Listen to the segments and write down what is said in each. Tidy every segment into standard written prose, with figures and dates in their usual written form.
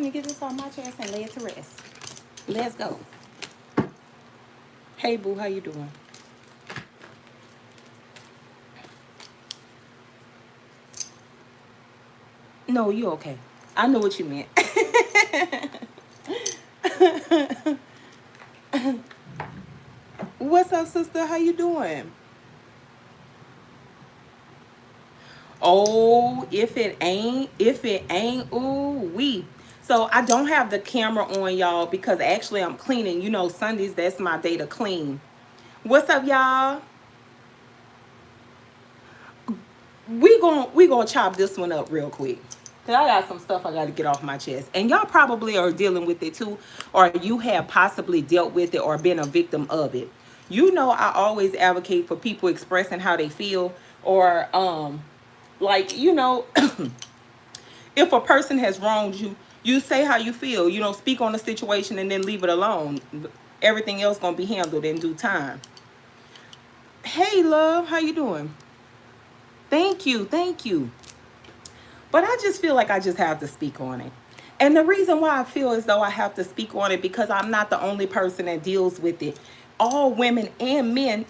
finna get this on my chest and lay it to rest. Let's go. Hey, boo, how you doing? No, you okay. I know what you meant. What's up, sister? How you doing? Oh, if it ain't, ooh, we. So I don't have the camera on, y'all, because actually I'm cleaning. You know, Sundays, that's my day to clean. What's up, y'all? We gonna chop this one up real quick. Cause I got some stuff I gotta get off my chest. And y'all probably are dealing with it too, or you have possibly dealt with it or been a victim of it. You know, I always advocate for people expressing how they feel, or like, you know, if a person has wronged you, you say how you feel, you know, speak on the situation and then leave it alone. Everything else gonna be handled in due time. Hey, love, how you doing? Thank you, thank you. But I just feel like I just have to speak on it. And the reason why I feel as though I have to speak on it, because I'm not the only person that deals with it. All women and men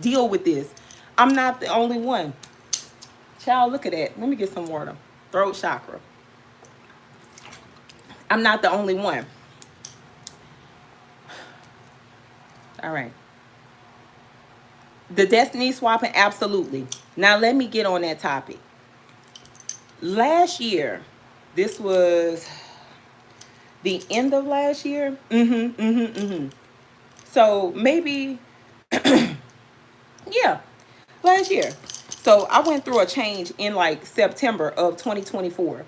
deal with this. I'm not the only one. Child, look at that. Let me get some water. Throat chakra. I'm not the only one. All right. The destiny swapping, absolutely. Now let me get on that topic. Last year, this was the end of last year. So maybe, yeah, last year. So I went through a change in like September of 2024,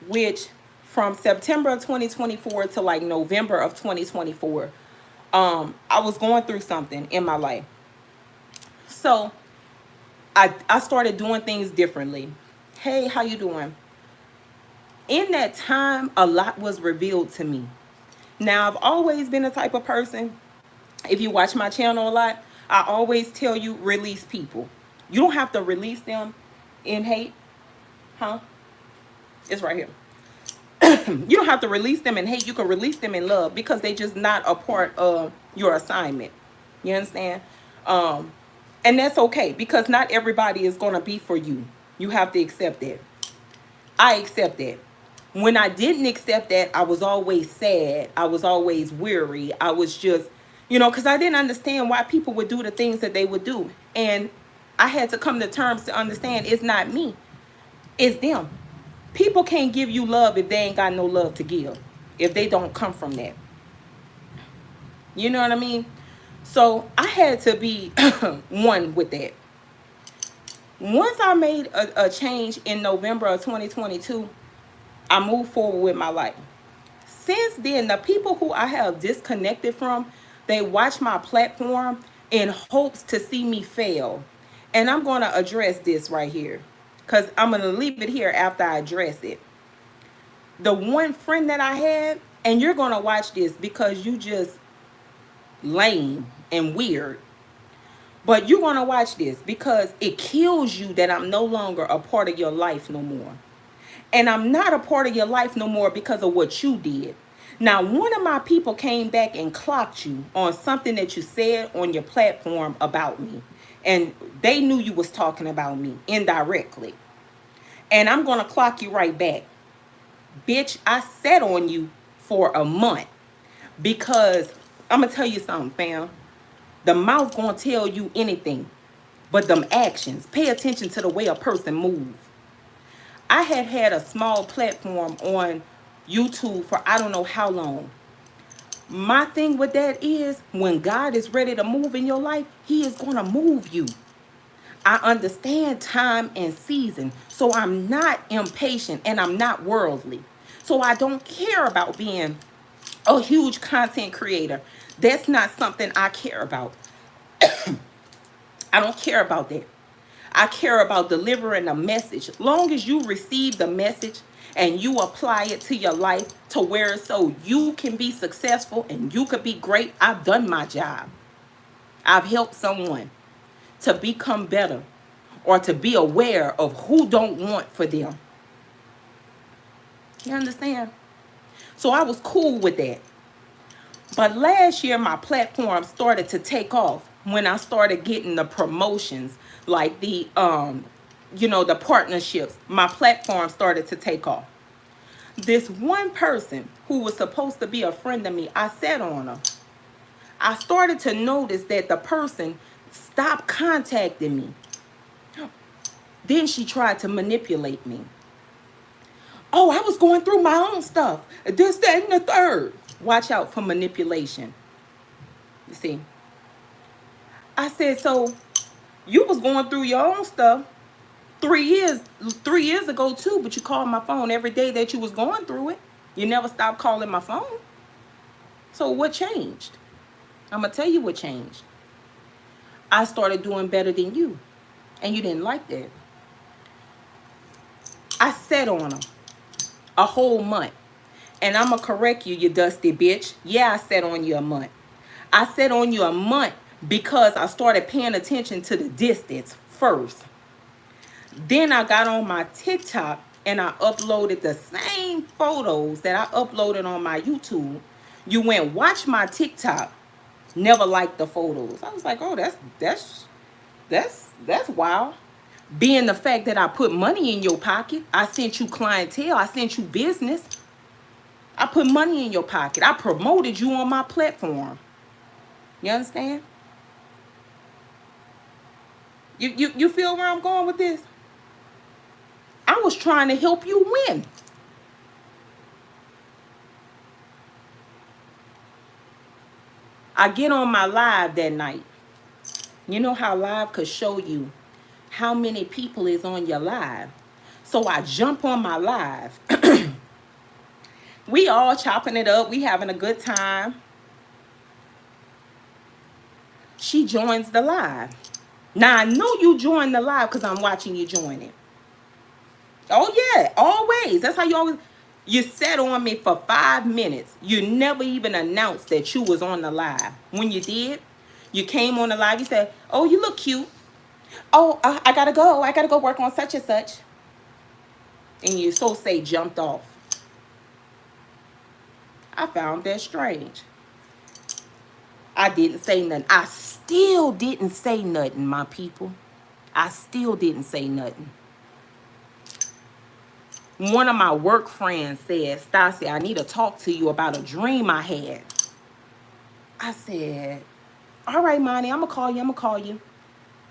which from September of 2024 to like November of 2024, I was going through something in my life. So I started doing things differently. Hey, how you doing? In that time, a lot was revealed to me. Now, I've always been a type of person, if you watch my channel a lot, I always tell you, release people. You don't have to release them in hate. Huh? It's right here. You don't have to release them in hate. You can release them in love, because they just not a part of your assignment. You understand? And that's okay, because not everybody is going to be for you. You have to accept that. I accept that. When I didn't accept that, I was always sad. I was always weary. I was just, you know, because I didn't understand why people would do the things that they would do. And I had to come to terms to understand it's not me. It's them. People can't give you love if they ain't got no love to give. If they don't come from that. You know what I mean? So I had to be one with that. Once I made a change in November of 2022, I moved forward with my life. Since then, the people who I have disconnected from, they watch my platform in hopes to see me fail. And I'm going to address this right here, because I'm going to leave it here after I address it. The one friend that I had, and you're going to watch this because you just lame and weird. But you're going to watch this because it kills you that I'm no longer a part of your life no more. And I'm not a part of your life no more because of what you did. Now, one of my people came back and clocked you on something that you said on your platform about me. And they knew you was talking about me indirectly. And I'm going to clock you right back. Bitch, I sat on you for a month. Because I'm going to tell you something, fam. The mouth going to tell you anything. But them actions. Pay attention to the way a person moves. I had a small platform on YouTube for I don't know how long. My thing with that is, when God is ready to move in your life, he is going to move you. I understand time and season, so I'm not impatient and I'm not worldly. So I don't care about being a huge content creator. That's not something I care about. I don't care about that. I care about delivering a message. Long as you receive the message and you apply it to your life to where so you can be successful and you could be great, I've done my job. I've helped someone to become better or to be aware of who don't want for them. You understand? So I was cool with that. But last year, my platform started to take off when I started getting the promotions, like the partnerships. My platform started to take off. This one person who was supposed to be a friend of me, I sat on her. I started to notice that the person stopped contacting me. Then she tried to manipulate me. Oh, I was going through my own stuff. This, that, and the third. Watch out for manipulation. You see, I said, so you was going through your own stuff 3 years ago too, but you called my phone every day that you was going through it. You never stopped calling my phone. So what changed? I'm gonna tell you what changed. I started doing better than you, and you didn't like that. I sat on them a whole month. And I'm going to correct you, you dusty bitch. Yeah, I sat on you a month. I sat on you a month because I started paying attention to the distance first. Then I got on my TikTok and I uploaded the same photos that I uploaded on my YouTube. You went watch my TikTok, never liked the photos. I was like, oh, that's wild. Being the fact that I put money in your pocket, I sent you clientele, I sent you business. I put money in your pocket. I promoted you on my platform. You understand? You feel where I'm going with this? I was trying to help you win. I get on my live that night. You know how live could show you how many people is on your live. So I jump on my live. We all chopping it up. We having a good time. She joins the live. Now I know you joined the live because I'm watching you join it. Oh yeah, always. That's how you always. You sat on me for 5 minutes. You never even announced that you was on the live. When you did, you came on the live. You said, "Oh, you look cute. Oh, I gotta go. I gotta go work on such and such." And you so say jumped off. I found that strange. I didn't say nothing. I still didn't say nothing, my people. I still didn't say nothing. One of my work friends said, Stassi, I need to talk to you about a dream I had. I said, all right, Monty, I'm going to call you.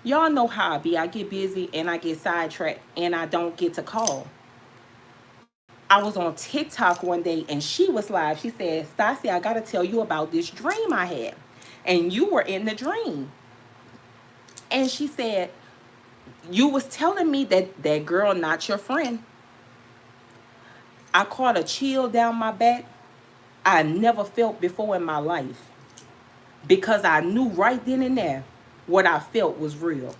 Y'all know how I be. I get busy and I get sidetracked and I don't get to call. I was on TikTok one day and she was live. She said, Stassi, I got to tell you about this dream I had. And you were in the dream. And she said, you was telling me that girl not your friend. I caught a chill down my back I never felt before in my life. Because I knew right then and there what I felt was real.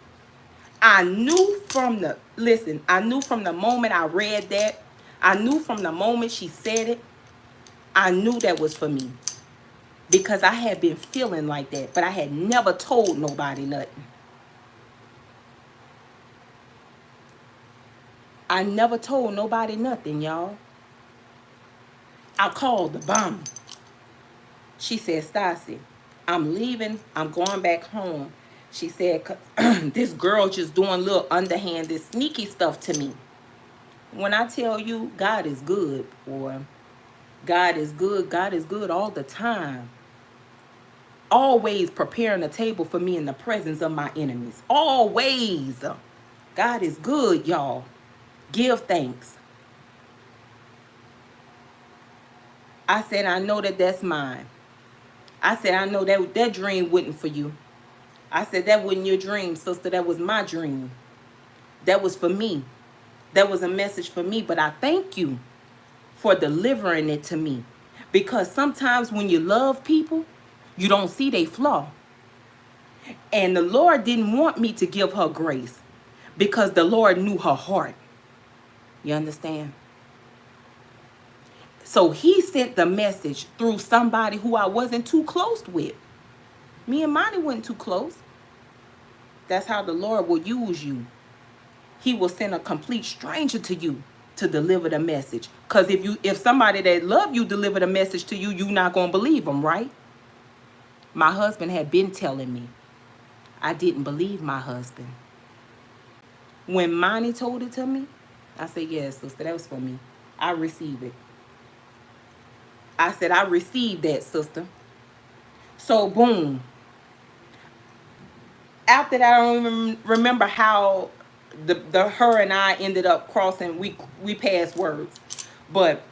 I knew from the moment I read that, I knew from the moment she said it, I knew that was for me. Because I had been feeling like that, but I had never told nobody nothing. I never told nobody nothing, y'all. I called the bomb. She said, Stassi, I'm leaving. I'm going back home. She said, this girl just doing little underhanded, sneaky stuff to me. When I tell you God is good, boy, God is good. God is good all the time. Always preparing a table for me in the presence of my enemies. Always. God is good, y'all. Give thanks. I said, I know that's mine. I said, I know that dream wasn't for you. I said, that wasn't your dream, sister. That was my dream. That was for me. That was a message for me. But I thank you for delivering it to me. Because sometimes when you love people, you don't see their flaw. And the Lord didn't want me to give her grace because the Lord knew her heart. You understand? So he sent the message through somebody who I wasn't too close with. Me and Monty weren't too close. That's how the Lord will use you. He will send a complete stranger to you to deliver the message. Because if somebody that love you deliver the message to you, you're not going to believe them, right? My husband had been telling me. I didn't believe my husband. When Monty told it to me, I said, yes, sister, that was for me. I received it. I said, I received that, sister. So, boom. After that, I don't even remember how the her and I ended up crossing. We passed words. But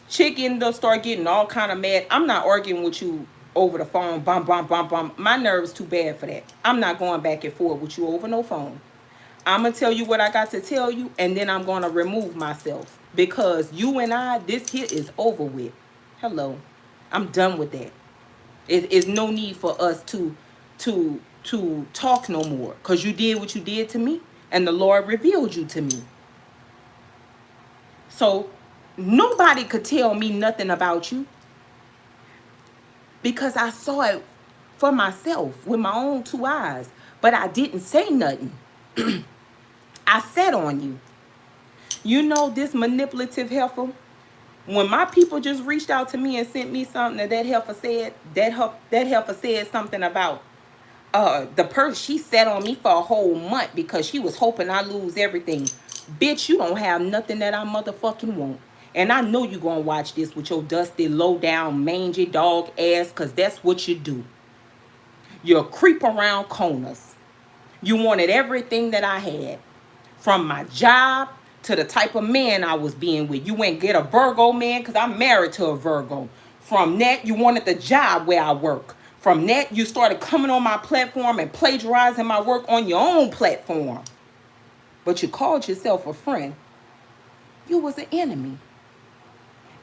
chick ended up start getting all kind of mad. I'm not arguing with you over the phone. Bum, bum, bum, bum. My nerves too bad for that. I'm not going back and forth with you over no phone. I'm going to tell you what I got to tell you, and then I'm going to remove myself. Because you and I, this here is over with. Hello. I'm done with that. It is no need for us to talk no more. Because you did what you did to me, and the Lord revealed you to me. So, nobody could tell me nothing about you. Because I saw it for myself with my own two eyes. But I didn't say nothing. I sat on you. You know this manipulative heifer? When my people just reached out to me and sent me something that heifer said, that heifer said something about the person, she sat on me for a whole month because she was hoping I lose everything. Bitch, you don't have nothing that I motherfucking want. And I know you gonna watch this with your dusty, low down, mangy dog ass, because that's what you do. You creep around corners. You wanted everything that I had. From my job to the type of man I was being with. You went get a Virgo man because I'm married to a Virgo. From that, you wanted the job where I work. From that, you started coming on my platform and plagiarizing my work on your own platform. But you called yourself a friend. You was an enemy.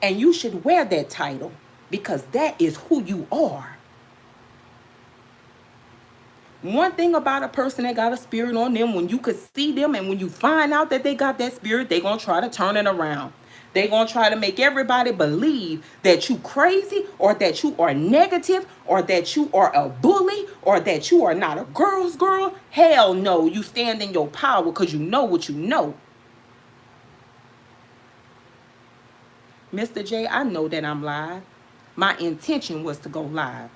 And you should wear that title because that is who you are. One thing about a person that got a spirit on them, when you could see them and when you find out that they got that spirit, they're going to try to turn it around. They're going to try to make everybody believe that you crazy or that you are negative or that you are a bully or that you are not a girl's girl. Hell no, you stand in your power because you know what you know. Mr. J, I know that I'm live. My intention was to go live.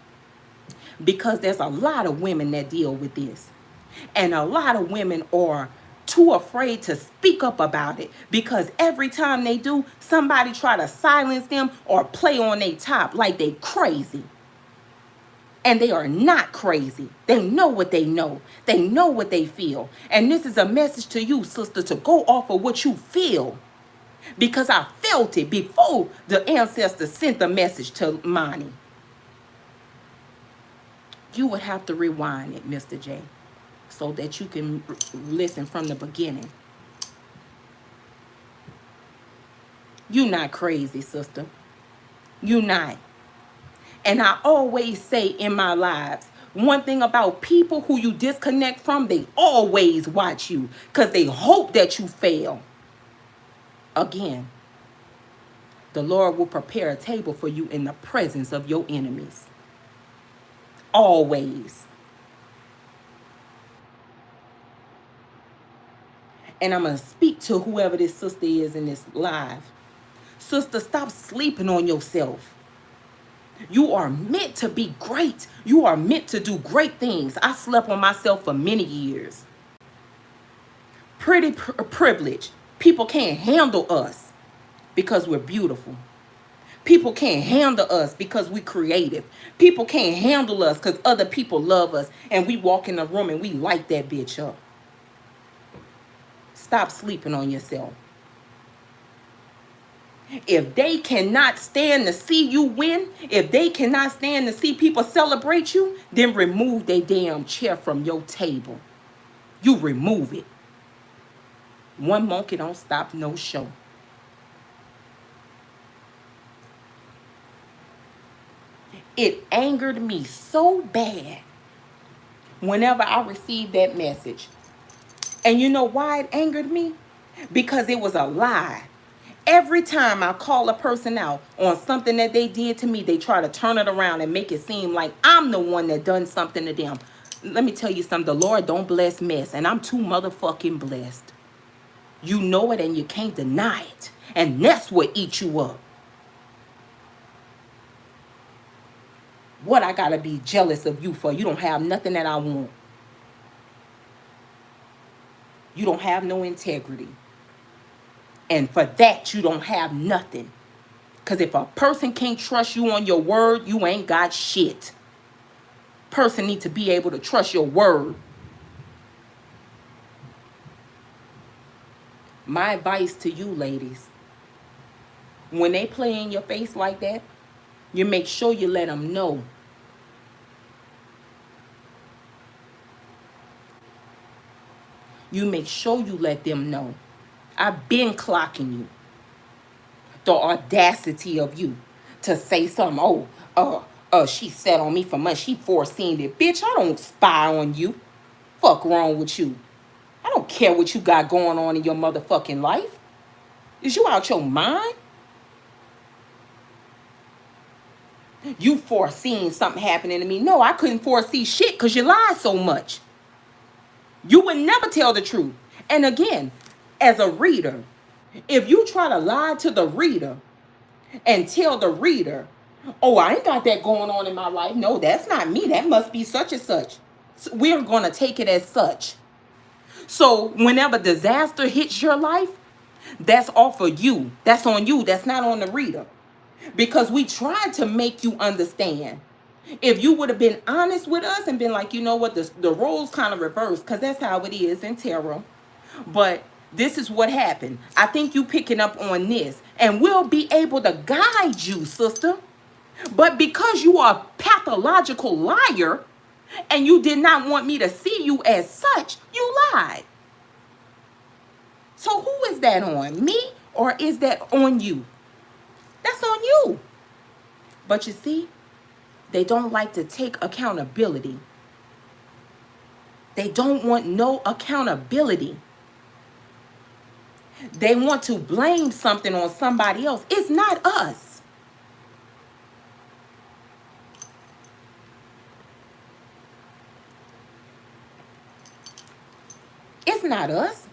Because there's a lot of women that deal with this. And a lot of women are too afraid to speak up about it. Because every time they do, somebody try to silence them or play on their top like they crazy. And they are not crazy. They know what they know. They know what they feel. And this is a message to you, sister, to go off of what you feel. Because I felt it before the ancestors sent the message to Monty. You would have to rewind it, Mr. J, so that you can listen from the beginning. You not crazy, sister. You not. And I always say in my lives, one thing about people who you disconnect from, they always watch you because they hope that you fail. Again, the Lord will prepare a table for you in the presence of your enemies. Always. And I'm going to speak to whoever this sister is in this live. Sister, stop sleeping on yourself. You are meant to be great. You are meant to do great things. I slept on myself for many years. Pretty privilege. People can't handle us because we're beautiful. People can't handle us because we're creative. People can't handle us because other people love us. And we walk in the room and we light that bitch up. Stop sleeping on yourself. If they cannot stand to see you win, if they cannot stand to see people celebrate you, then remove their damn chair from your table. You remove it. One monkey don't stop no show. It angered me so bad whenever I received that message. And you know why it angered me? Because it was a lie. Every time I call a person out on something that they did to me, they try to turn it around and make it seem like I'm the one that done something to them. Let me tell you something. The Lord don't bless mess, and I'm too motherfucking blessed. You know it and you can't deny it. And that's what eats you up. What I gotta be jealous of you for? You don't have nothing that I want. You don't have no integrity. And for that, you don't have nothing. Because if a person can't trust you on your word, you ain't got shit. Person need to be able to trust your word. My advice to you ladies, when they play in your face like that, you make sure you let them know. You make sure you let them know. I've been clocking you. The audacity of you to say something. She sat on me for months. She foreseen it. Bitch, I don't spy on you. Fuck wrong with you. I don't care what you got going on in your motherfucking life. Is you out your mind? You foreseen something happening to me. No, I couldn't foresee shit because you lied so much. You would never tell the truth. And again, as a reader, if you try to lie to the reader and tell the reader, oh, I ain't got that going on in my life. No, that's not me. That must be such and such. So we're going to take it as such. So whenever disaster hits your life, that's off of you. That's on you. That's not on the reader. Because we tried to make you understand. If you would have been honest with us and been like, you know what, the roles kind of reversed, because that's how it is in tarot. But this is what happened. I think you picking up on this. And we'll be able to guide you, sister. But because you are a pathological liar and you did not want me to see you as such, you lied. So who is that on? Me or is that on you? That's on you. But you see, they don't like to take accountability. They don't want no accountability. They want to blame something on somebody else. It's not us. It's not us.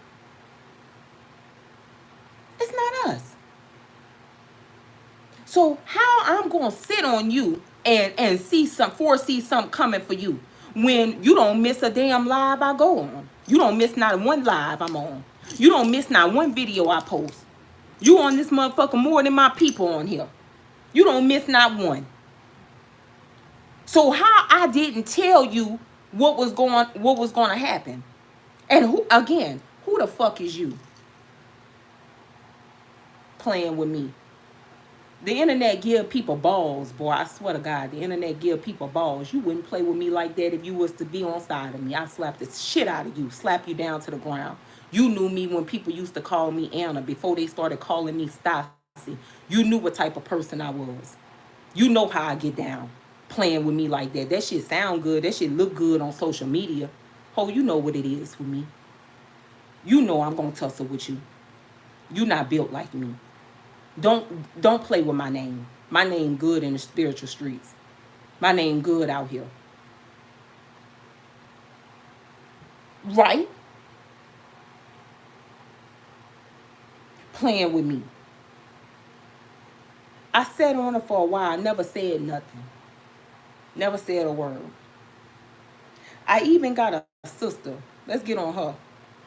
It's not us. So how I'm gonna sit on you and foresee something coming for you when you don't miss a damn live I go on. You don't miss not one live I'm on. You don't miss not one video I post. You on this motherfucker more than my people on here. You don't miss not one. So how I didn't tell you what was going to happen? And who the fuck is you playing with me? The internet give people balls, boy. I swear to God, the internet give people balls. You wouldn't play with me like that if you was to be on side of me. I slap the shit out of you, slap you down to the ground. You knew me when people used to call me Anna before they started calling me Stassi. You knew what type of person I was. You know how I get down playing with me like that. That shit sound good. That shit look good on social media. Oh, you know what it is with me. You know I'm gonna tussle with you. You not built like me. Don't play with my name. My name good in the spiritual streets. My name good out here. Right? Playing with me. I sat on it for a while. I never said nothing. Never said a word. I even got a sister. Let's get on her.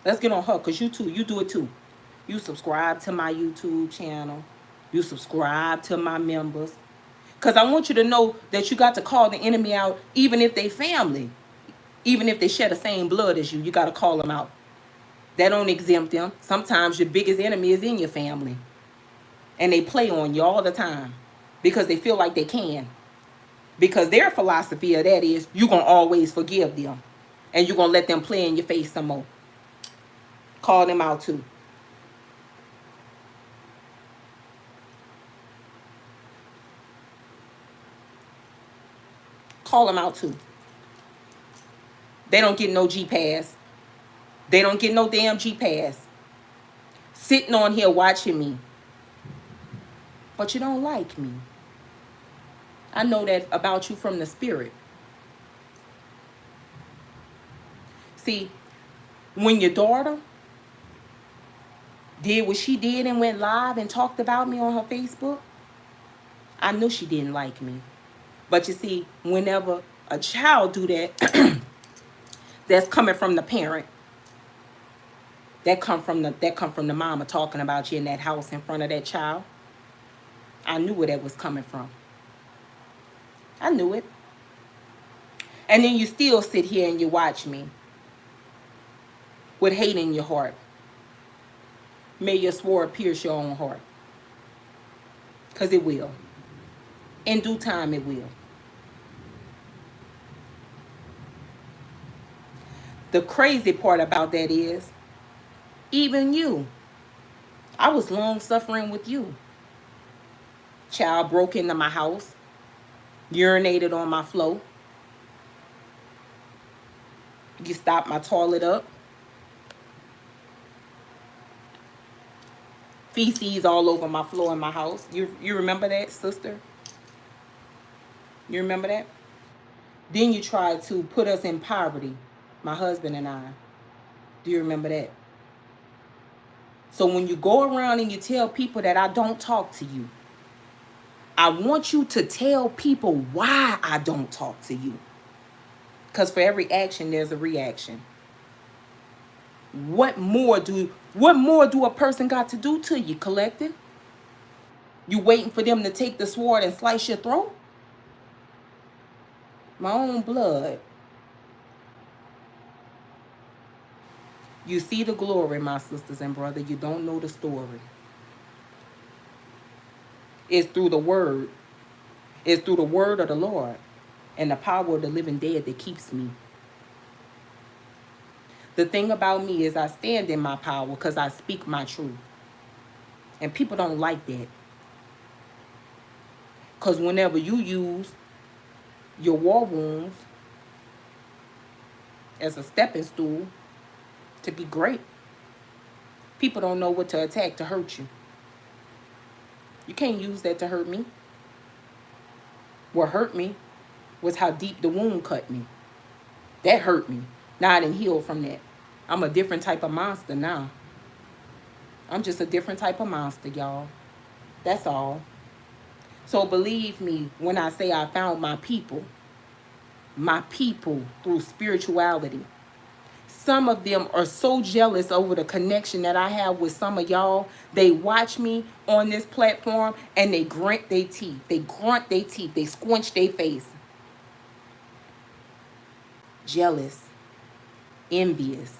Let's get on her, because you too, you do it too. You subscribe to my YouTube channel. You subscribe to my members. Because I want you to know that you got to call the enemy out, even if they family. Even if they share the same blood as you, you got to call them out. That don't exempt them. Sometimes your biggest enemy is in your family. And they play on you all the time because they feel like they can. Because their philosophy of that is you're going to always forgive them. And you're going to let them play in your face some more. Call them out too. Call them out too. They don't get no G-Pass. They don't get no damn G-Pass. Sitting on here watching me. But you don't like me. I know that about you from the spirit. See, when your daughter did what she did and went live and talked about me on her Facebook, I knew she didn't like me. But you see, whenever a child do that, that's coming from the parent. That come from the mama talking about you in that house in front of that child. I knew where that was coming from. I knew it. And then you still sit here and you watch me with hate in your heart. May your sword pierce your own heart. Because it will. In due time, it will. The crazy part about that is, even you, I was long suffering with you. Child broke into my house, urinated on my floor. You stopped my toilet up. Feces all over my floor in my house. You remember that, sister? You remember that? Then you tried to put us in poverty, my husband and I. Do you remember that? So when you go around and you tell people that I don't talk to you, I want you to tell people why I don't talk to you. Because for every action, there's a reaction. What more do a person got to do to you, collective? You waiting for them to take the sword and slice your throat? My own blood. You see the glory, my sisters and brothers. You don't know the story. It's through the word. It's through the word of the Lord and the power of the living dead that keeps me. The thing about me is I stand in my power because I speak my truth. And people don't like that. Because whenever you use your war wounds as a stepping stool to be great, people don't know what to attack to hurt you. You can't use that to hurt me. What hurt me was how deep the wound cut me. That hurt me. Now I didn't heal from that. I'm a different type of monster now. I'm just a different type of monster, y'all. That's all. So believe me when I say I found my people through spirituality. Some of them are so jealous over the connection that I have with some of y'all. They watch me on this platform and they grunt their teeth. They grunt their teeth. They squinch their face. Jealous. Envious.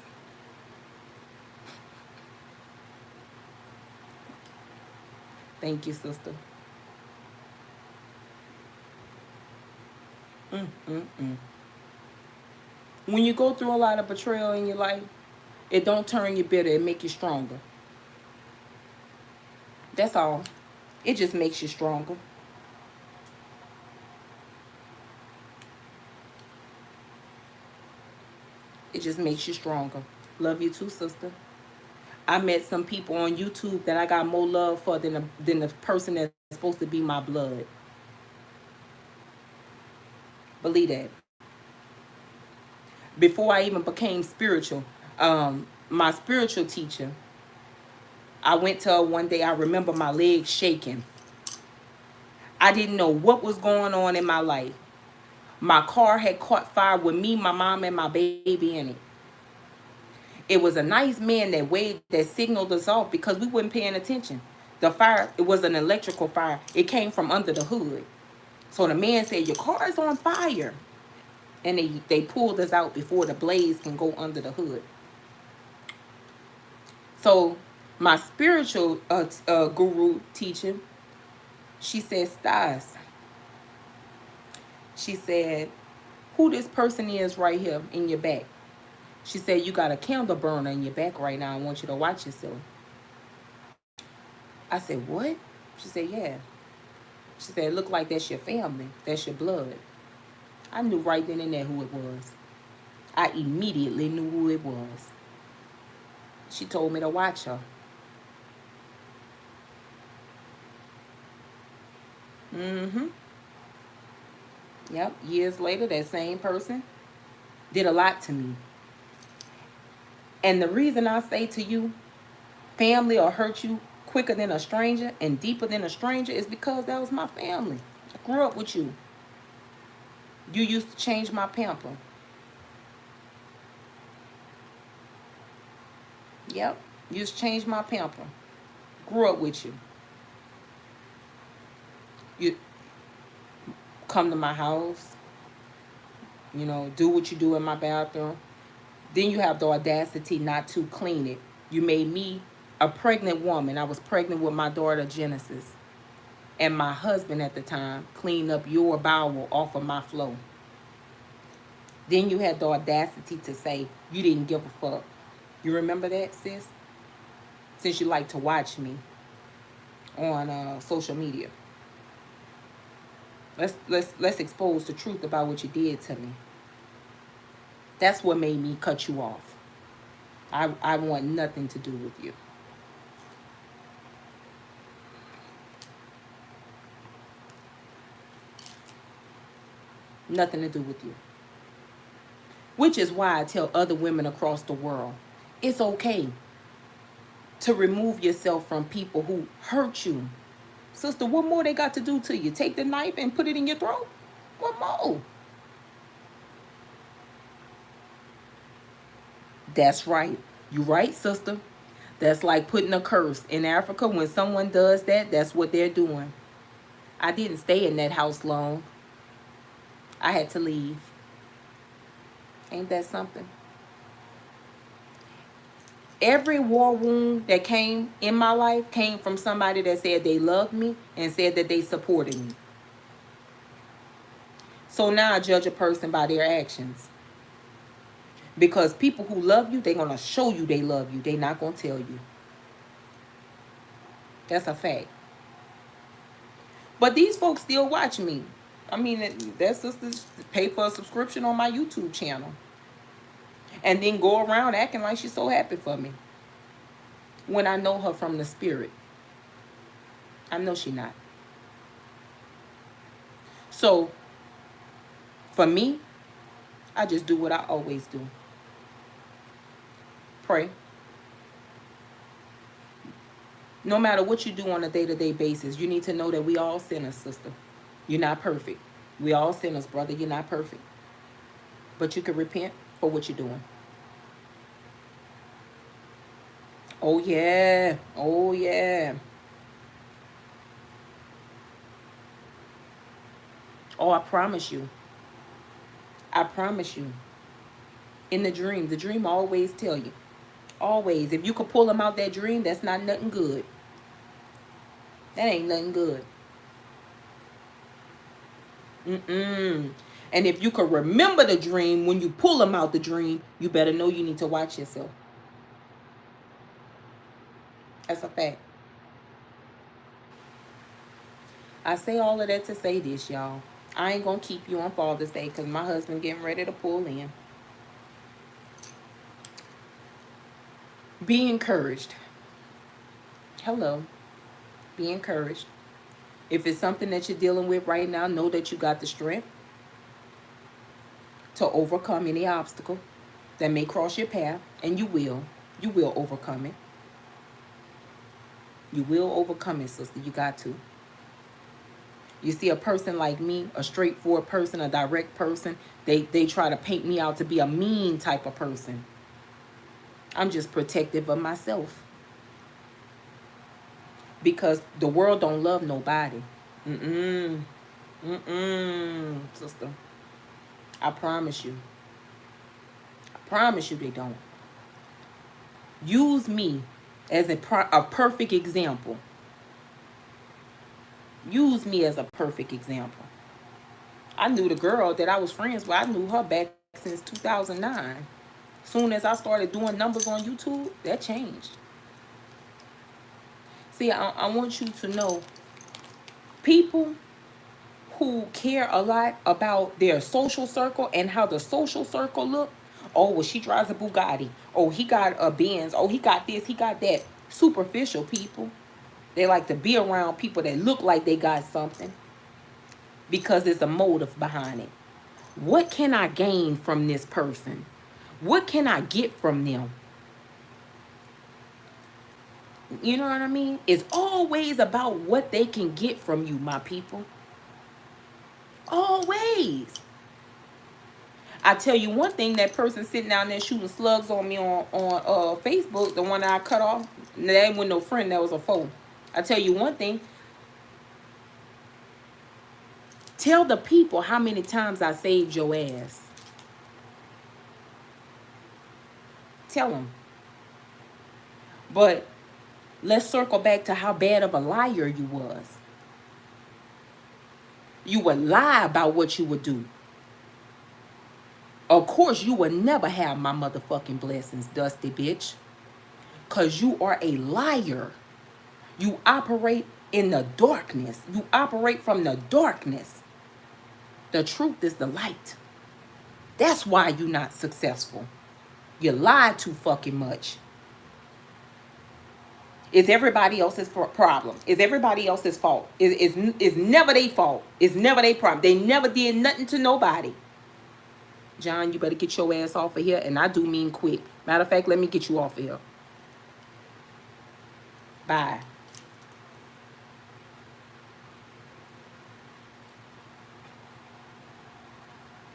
Thank you, sister. When you go through a lot of betrayal in your life, it don't turn you bitter. It make you stronger. That's all. It just makes you stronger. It just makes you stronger. Love you too, sister. I met some people on YouTube that I got more love for than the person that's supposed to be my blood. Believe that. Before I even became spiritual, my spiritual teacher, I went to her one day. I remember my legs shaking. I didn't know what was going on in my life. My car had caught fire with me, my mom, and my baby in it. It was a nice man that signaled us off because we weren't paying attention. The fire, it was an electrical fire. It came from under the hood. So the man said, your car is on fire. And they pulled us out before the blaze can go under the hood. So my spiritual guru teacher, she said, Stas, she said, who this person is right here in your back? She said, you got a candle burner in your back right now. I want you to watch yourself. I said, what? She said, yeah. She said, it look like that's your family. That's your blood. I knew right then and there who it was. I immediately knew who it was. She told me to watch her. Yep, years later, that same person did a lot to me. And the reason I say to you, family will hurt you quicker than a stranger and deeper than a stranger is because that was my family. I grew up with you. You used to change my pamper. Yep. You used to change my pamper. Grew up with you. You come to my house, do what you do in my bathroom. Then you have the audacity not to clean it. You made me a pregnant woman. I was pregnant with my daughter, Genesis. And my husband at the time cleaned up your bowel off of my floor. Then you had the audacity to say you didn't give a fuck. You remember that, sis? Since you like to watch me on social media. Let's expose the truth about what you did to me. That's what made me cut you off. I want nothing to do with you. Nothing to do with you. Which is why I tell other women across the world, it's okay to remove yourself from people who hurt you. Sister, what more they got to do to you? Take the knife and put it in your throat? What more? That's right. You right, sister. That's like putting a curse. In Africa, when someone does that, that's what they're doing. I didn't stay in that house long. I had to leave. Ain't that something? Every war wound that came in my life came from somebody that said they loved me and said that they supported me. So now I judge a person by their actions. Because people who love you, they're going to show you they love you. They're not going to tell you. That's a fact. But these folks still watch me. I mean, their sisters pay for a subscription on my YouTube channel. And then go around acting like she's so happy for me. When I know her from the spirit. I know she not. So, for me, I just do what I always do. Pray. No matter what you do on a day-to-day basis, you need to know that we all sinners, sister. You're not perfect. We all sinners, brother. You're not perfect. But you can repent for what you're doing. Oh, yeah. Oh, yeah. Oh, I promise you. I promise you. In the dream always tell you. Always. If you could pull them out that dream, that's not nothing good. That ain't nothing good. And if you could remember the dream when you pull them out the dream, you better know you need to watch yourself. That's a fact. I say all of that to say this, y'all. I ain't going to keep you on Father's Day because my husband getting ready to pull in. Be encouraged. Hello. Be encouraged. If it's something that you're dealing with right now, know that you got the strength to overcome any obstacle that may cross your path, and you will. You will overcome it. You will overcome it, sister. You got to. You see, a person like me, a straightforward person, a direct person, they try to paint me out to be a mean type of person. I'm just protective of myself. Because the world don't love nobody. Sister. I promise you. I promise you they don't. Use me as a perfect example. Use me as a perfect example. I knew the girl that I was friends with. I knew her back since 2009. Soon as I started doing numbers on YouTube, that changed. See, I want you to know, people who care a lot about their social circle and how the social circle look. Oh, well, she drives a Bugatti. Oh, he got a Benz. Oh, he got this, he got that. Superficial people. They like to be around people that look like they got something because there's a motive behind it. What can I gain from this person? What can I get from them? You know what I mean? It's always about what they can get from you, my people. Always. I tell you one thing, that person sitting down there shooting slugs on me on Facebook, the one that I cut off, that wasn't no friend, that was a foe. I tell you one thing, tell the people how many times I saved your ass. Tell them. But let's circle back to how bad of a liar you was. You would lie about what you would do. Of course, you would never have my motherfucking blessings, dusty bitch. Because you are a liar. You operate in the darkness. You operate from the darkness. The truth is the light. That's why you're not successful. You lie too fucking much. It's everybody else's problem. It's everybody else's fault. It's never their fault. It's never their problem. They never did nothing to nobody. John, you better get your ass off of here. And I do mean quick. Matter of fact, let me get you off of here. Bye.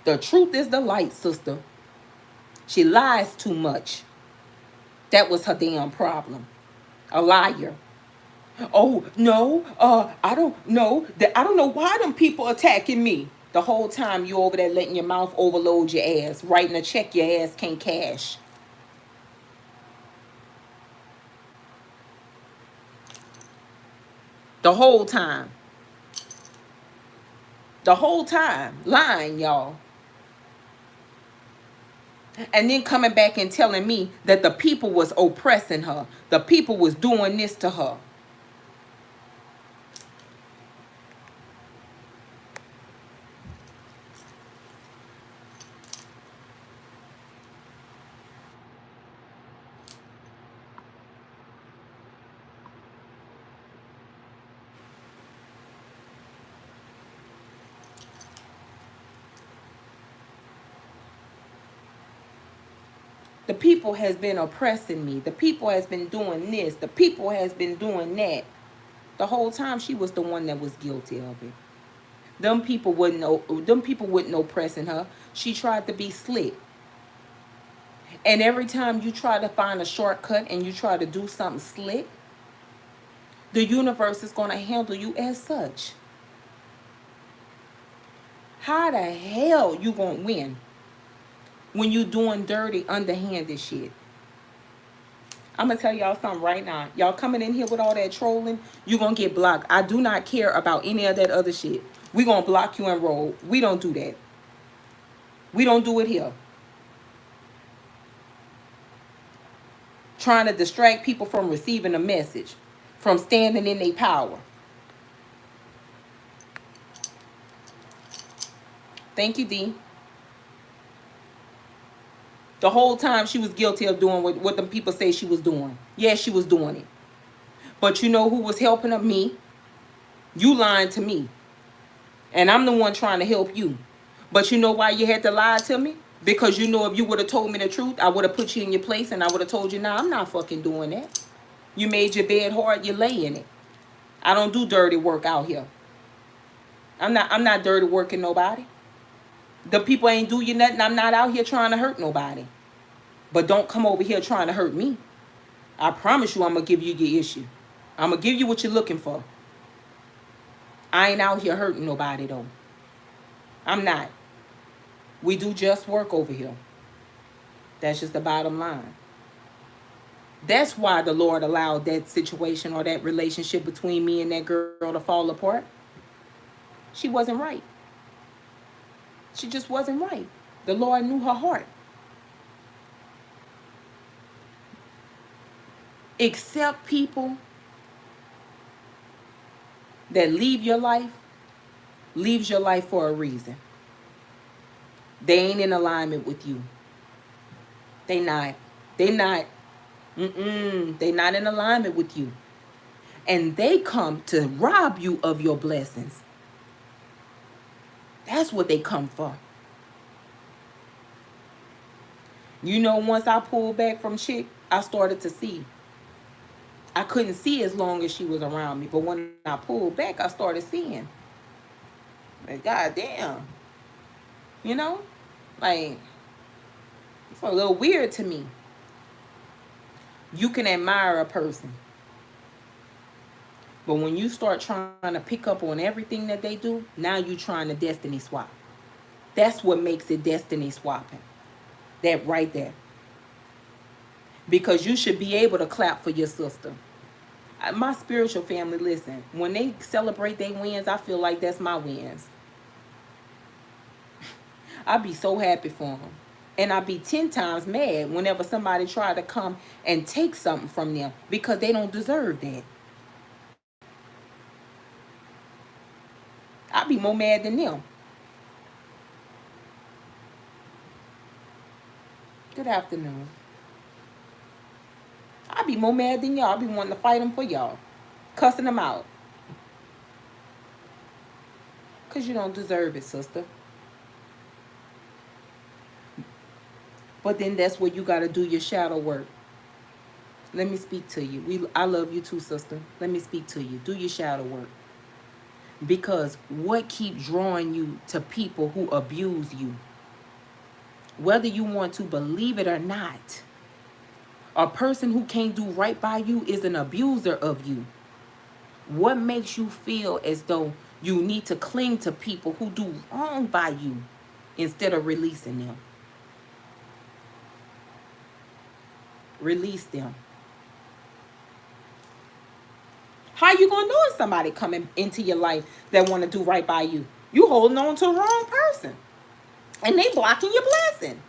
The truth is the light, sister. She lies too much. That was her damn problem. A liar. Oh, no, I don't know. I don't know why them people attacking me. The whole time you over there letting your mouth overload your ass, writing a check your ass can't cash. The whole time. The whole time. Lying, y'all. And then coming back and telling me that the people was oppressing her. The people was doing this to her. The people has been oppressing me. The people has been doing this. The people has been doing that. The whole time she was the one that was guilty of it. Them people wouldn't oppressing her. She tried to be slick. And every time you try to find a shortcut and you try to do something slick, the universe is going to handle you as such. How the hell you going to win when you doing dirty, underhanded shit? I'm going to tell y'all something right now. Y'all coming in here with all that trolling, you're going to get blocked. I do not care about any of that other shit. We going to block you and roll. We don't do that. We don't do it here. Trying to distract people from receiving a message, from standing in their power. Thank you, D. The whole time she was guilty of doing what them people say she was doing. Yes, she was doing it. But you know who was helping her? Me. You lying to me. And I'm the one trying to help you. But you know why you had to lie to me? Because you know if you would have told me the truth, I would have put you in your place and I would have told you, nah, I'm not fucking doing that. You made your bed hard, you lay in it. I don't do dirty work out here. I'm not dirty working nobody. The people ain't do you nothing. I'm not out here trying to hurt nobody. But don't come over here trying to hurt me. I promise you I'm going to give you your issue. I'm going to give you what you're looking for. I ain't out here hurting nobody though. I'm not. We do just work over here. That's just the bottom line. That's why the Lord allowed that situation or that relationship between me and that girl to fall apart. She wasn't right. She just wasn't right. The Lord knew her heart. Accept people that leaves your life for a reason. They ain't in alignment with you. They not. They not in alignment with you. And they come to rob you of your blessings. That's what they come for. You know, once I pulled back from chick, I started to see. I couldn't see as long as she was around me. But when I pulled back, I started seeing. Like, God damn. You know? Like, it's a little weird to me. You can admire a person. But when you start trying to pick up on everything that they do, now you're trying to destiny swap. That's what makes it destiny swapping. That right there. Because you should be able to clap for your sister. My spiritual family, listen, when they celebrate their wins, I feel like that's my wins. I be so happy for them. And I be 10 times mad whenever somebody try to come and take something from them because they don't deserve that. I be more mad than them. Good afternoon. I be more mad than y'all. I be wanting to fight them for y'all. Cussing them out. Because you don't deserve it, sister. But then that's where you got to do your shadow work. Let me speak to you. I love you too, sister. Let me speak to you. Do your shadow work. Because what keeps drawing you to people who abuse you? Whether you want to believe it or not, a person who can't do right by you is an abuser of you. What makes you feel as though you need to cling to people who do wrong by you instead of releasing them? Release them. How you gonna know if somebody coming into your life that want to do right by you? You holding on to the wrong person. And they blocking your blessing.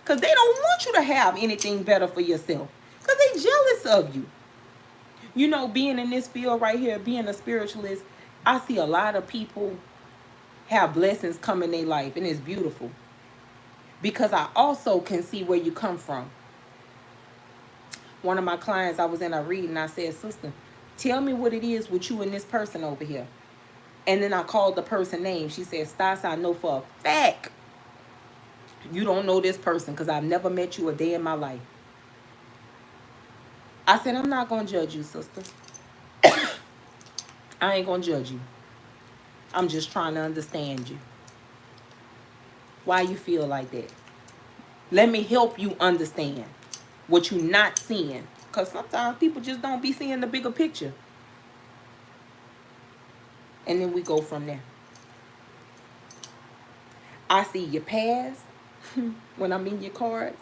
Because they don't want you to have anything better for yourself. Because they jealous of you. You know, being in this field right here, being a spiritualist, I see a lot of people have blessings come in their life. And it's beautiful. Because I also can see where you come from. One of my clients, I was in a reading, I said, sister, tell me what it is with you and this person over here. And then I called the person name. She said, Stas, I know for a fact you don't know this person because I've never met you a day in my life. I said, I'm not going to judge you, sister. I ain't going to judge you. I'm just trying to understand you. Why you feel like that? Let me help you understand what you're not seeing. Because sometimes people just don't be seeing the bigger picture. And then we go from there. I see your past when I'm in your cards.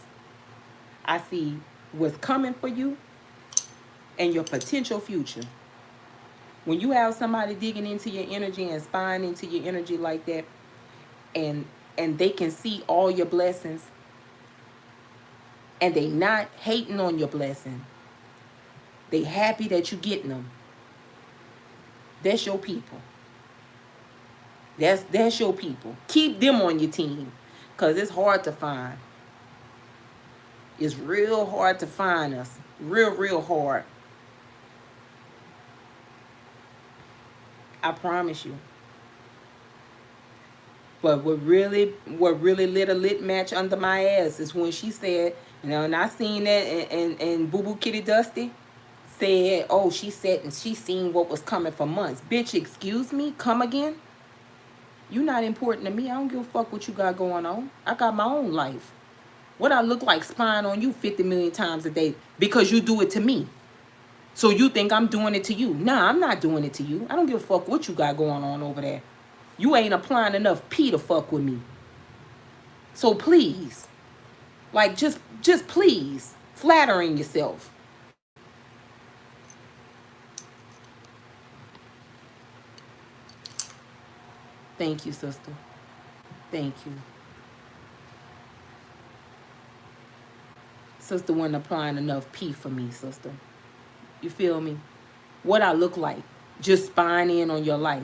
I see what's coming for you and your potential future. When you have somebody digging into your energy and spying into your energy like that, and they can see all your blessings, and they not hating on your blessing, they happy that you getting them. That's your people. That's your people. Keep them on your team, because it's hard to find. It's real hard to find us. Real hard. I promise you. But what really lit a lit match under my ass is when she said, you know, and I seen that, and Boo Boo Kitty Dusty said, oh, she said, and she seen what was coming for months. Bitch, excuse me, come again? You not important to me. I don't give a fuck what you got going on. I got my own life. What I look like spying on you 50 million times a day because you do it to me. So you think I'm doing it to you. Nah, I'm not doing it to you. I don't give a fuck what you got going on over there. You ain't applying enough P to fuck with me. So please, like just please, flattering yourself. Thank you, sister. Thank you. Sister wasn't applying enough P for me, sister. You feel me? What I look like, just spying in on your life.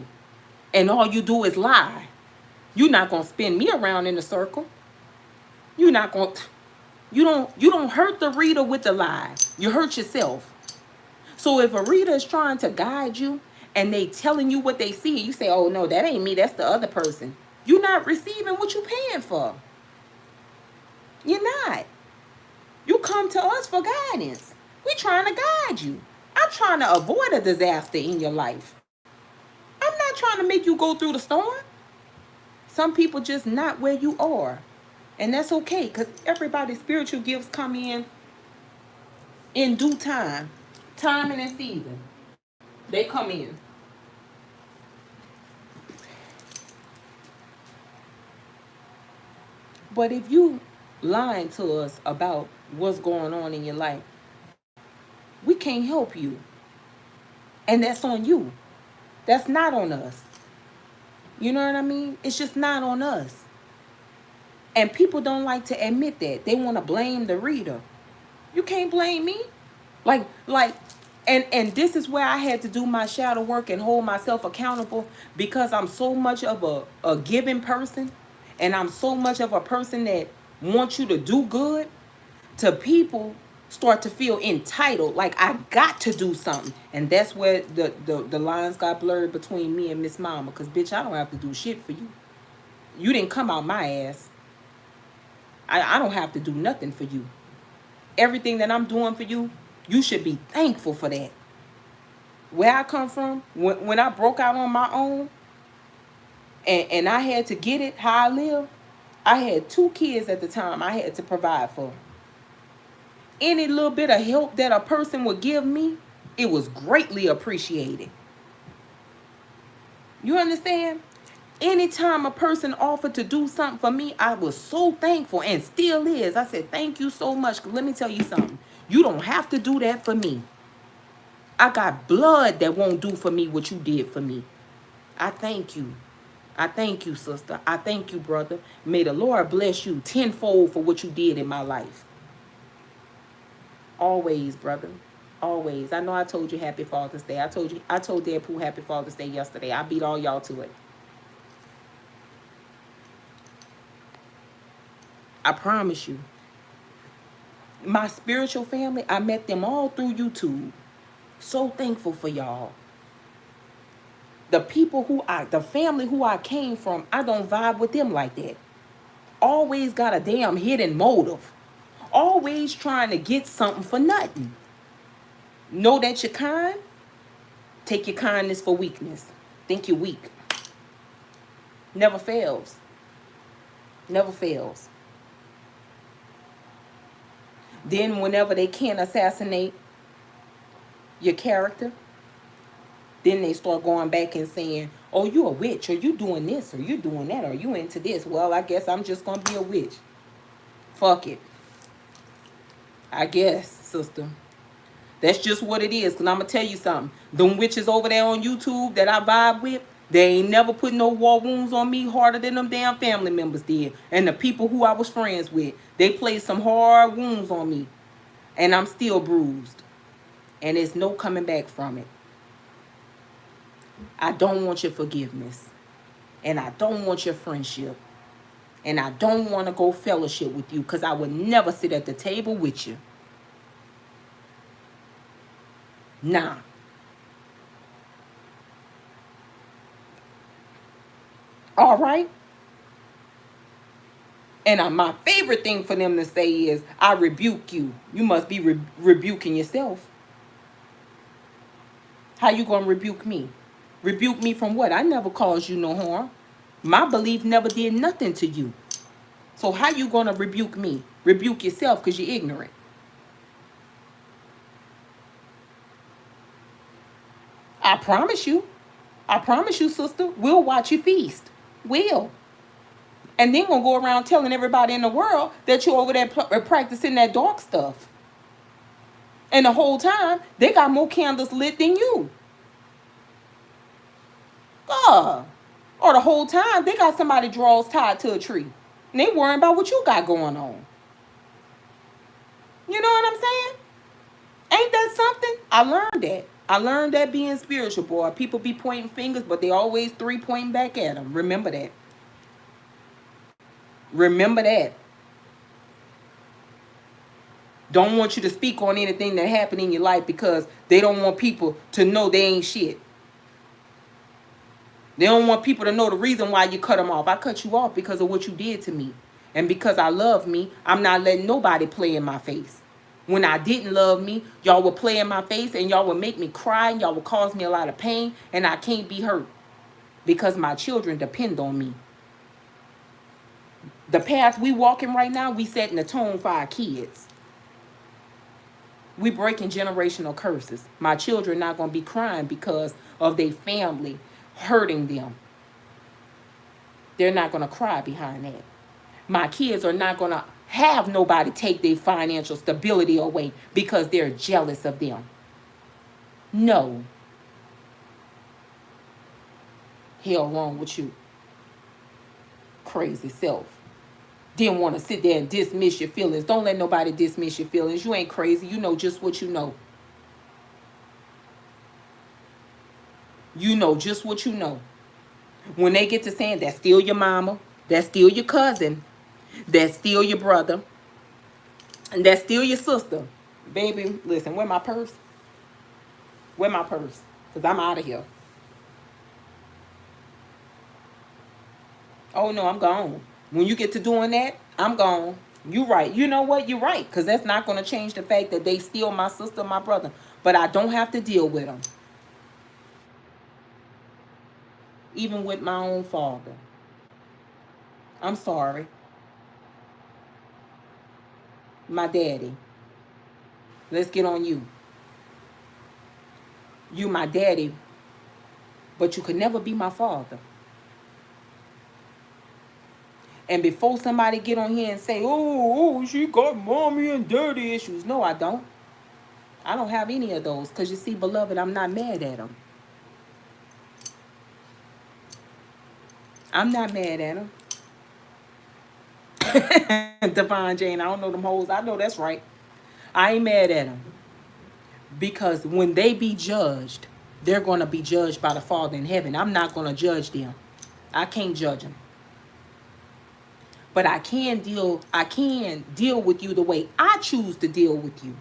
And all you do is lie. You're not going to spin me around in a circle. You're not going to... You don't hurt the reader with the lie. You hurt yourself. So if a reader is trying to guide you and they telling you what they see, you say, oh, no, that ain't me. That's the other person. You're not receiving what you're paying for. You're not. You come to us for guidance. We're trying to guide you. I not trying to avoid a disaster in your life. I'm not trying to make you go through the storm. Some people just not where you are. And that's okay, because everybody's spiritual gifts come in due time. Time and in season. They come in. But if you lying to us about what's going on in your life, we can't help you. And that's on you. That's not on us. You know what I mean? It's just not on us. And people don't like to admit that. They want to blame the reader. You can't blame me. Like, and this is where I had to do my shadow work and hold myself accountable, because I'm so much of a giving person, and I'm so much of a person that wants you to do good. To people start to feel entitled, like I got to do something. And that's where the lines got blurred between me and Miss Mama, because bitch, I don't have to do shit for you. You didn't come out my ass. I don't have to do nothing for you. Everything that I'm doing for you, you should be thankful for that. Where I come from, when I broke out on my own, and I had to get it how I live, I had 2 kids at the time I had to provide for. Any little bit of help that a person would give me, it was greatly appreciated. You understand? Anytime a person offered to do something for me, I was so thankful, and still is. I said, thank you so much. Let me tell you something. You don't have to do that for me. I got blood that won't do for me what you did for me. I thank you. I thank you, sister. I thank you, brother. May the Lord bless you tenfold for what you did in my life. Always, brother. Always. I know I told you Happy Father's Day. I told Deadpool Happy Father's Day yesterday. I beat all y'all to it. I promise you. My spiritual family, I met them all through YouTube. So thankful for y'all. The family who I came from, I don't vibe with them like that. Always got a damn hidden motive. Always trying to get something for nothing. Know that you're kind. Take your kindness for weakness. Think you're weak. Never fails. Never fails. Then whenever they can't assassinate your character, then they start going back and saying, oh, you a witch, or you doing this, or you doing that, or you into this. Well, I guess I'm just going to be a witch. Fuck it. I guess, sister. That's just what it is. Because I'm going to tell you something. Them witches over there on YouTube that I vibe with, they ain't never put no war wounds on me harder than them damn family members did. And the people who I was friends with, they played some hard wounds on me. And I'm still bruised. And there's no coming back from it. I don't want your forgiveness. And I don't want your friendship. And I don't want to go fellowship with you, because I would never sit at the table with you. Nah. All right? And my favorite thing for them to say is, I rebuke you. You must be rebuking yourself. How you going to rebuke me? Rebuke me from what? I never caused you no harm. My belief never did nothing to you. So how you going to rebuke me? Rebuke yourself because you're ignorant. I promise you, sister, we'll watch you feast. We'll. And then gonna go around telling everybody in the world that you're over there practicing that dark stuff. And the whole time, they got more candles lit than you. God. Or the whole time, they got somebody draws tied to a tree. And they worrying about what you got going on. You know what I'm saying? Ain't that something? I learned that. I learned that being spiritual, boy. People be pointing fingers, but they always 3 pointing back at them. Remember that. Remember that. Don't want you to speak on anything that happened in your life, because they don't want people to know they ain't shit. They don't want people to know the reason why you cut them off. I cut you off because of what you did to me. And because I love me, I'm not letting nobody play in my face. When I didn't love me, y'all would play in my face and y'all would make me cry and y'all would cause me a lot of pain, and I can't be hurt because my children depend on me. The path we walking right now, we setting the tone for our kids. We breaking generational curses. My children not going to be crying because of their family hurting them. They're not going to cry behind that. My kids are not going to have nobody take their financial stability away because they're jealous of them. No. Hell wrong with you. Crazy self. Didn't want to sit there and dismiss your feelings. Don't let nobody dismiss your feelings. You ain't crazy. You know just what you know. You know just what you know. When they get to saying that's still your mama, that's still your cousin, that's still your brother, and that's still your sister. Baby, listen, where my purse? Where my purse? Because I'm out of here. Oh no, I'm gone. When you get to doing that, I'm gone. You right. You know what? You're right. Because that's not going to change the fact that they still my sister, my brother. But I don't have to deal with them. Even with my own father. I'm sorry. My daddy. Let's get on you. You my daddy, but you could never be my father. And before somebody get on here and say, oh, she got mommy and daddy issues. No, I don't. I don't have any of those. Because you see, beloved, I'm not mad at them. I'm not mad at them. Divine Jane, I don't know them hoes. I know that's right. I ain't mad at them. Because when they be judged, they're going to be judged by the Father in heaven. I'm not going to judge them. I can't judge them. But I can deal with you the way I choose to deal with you.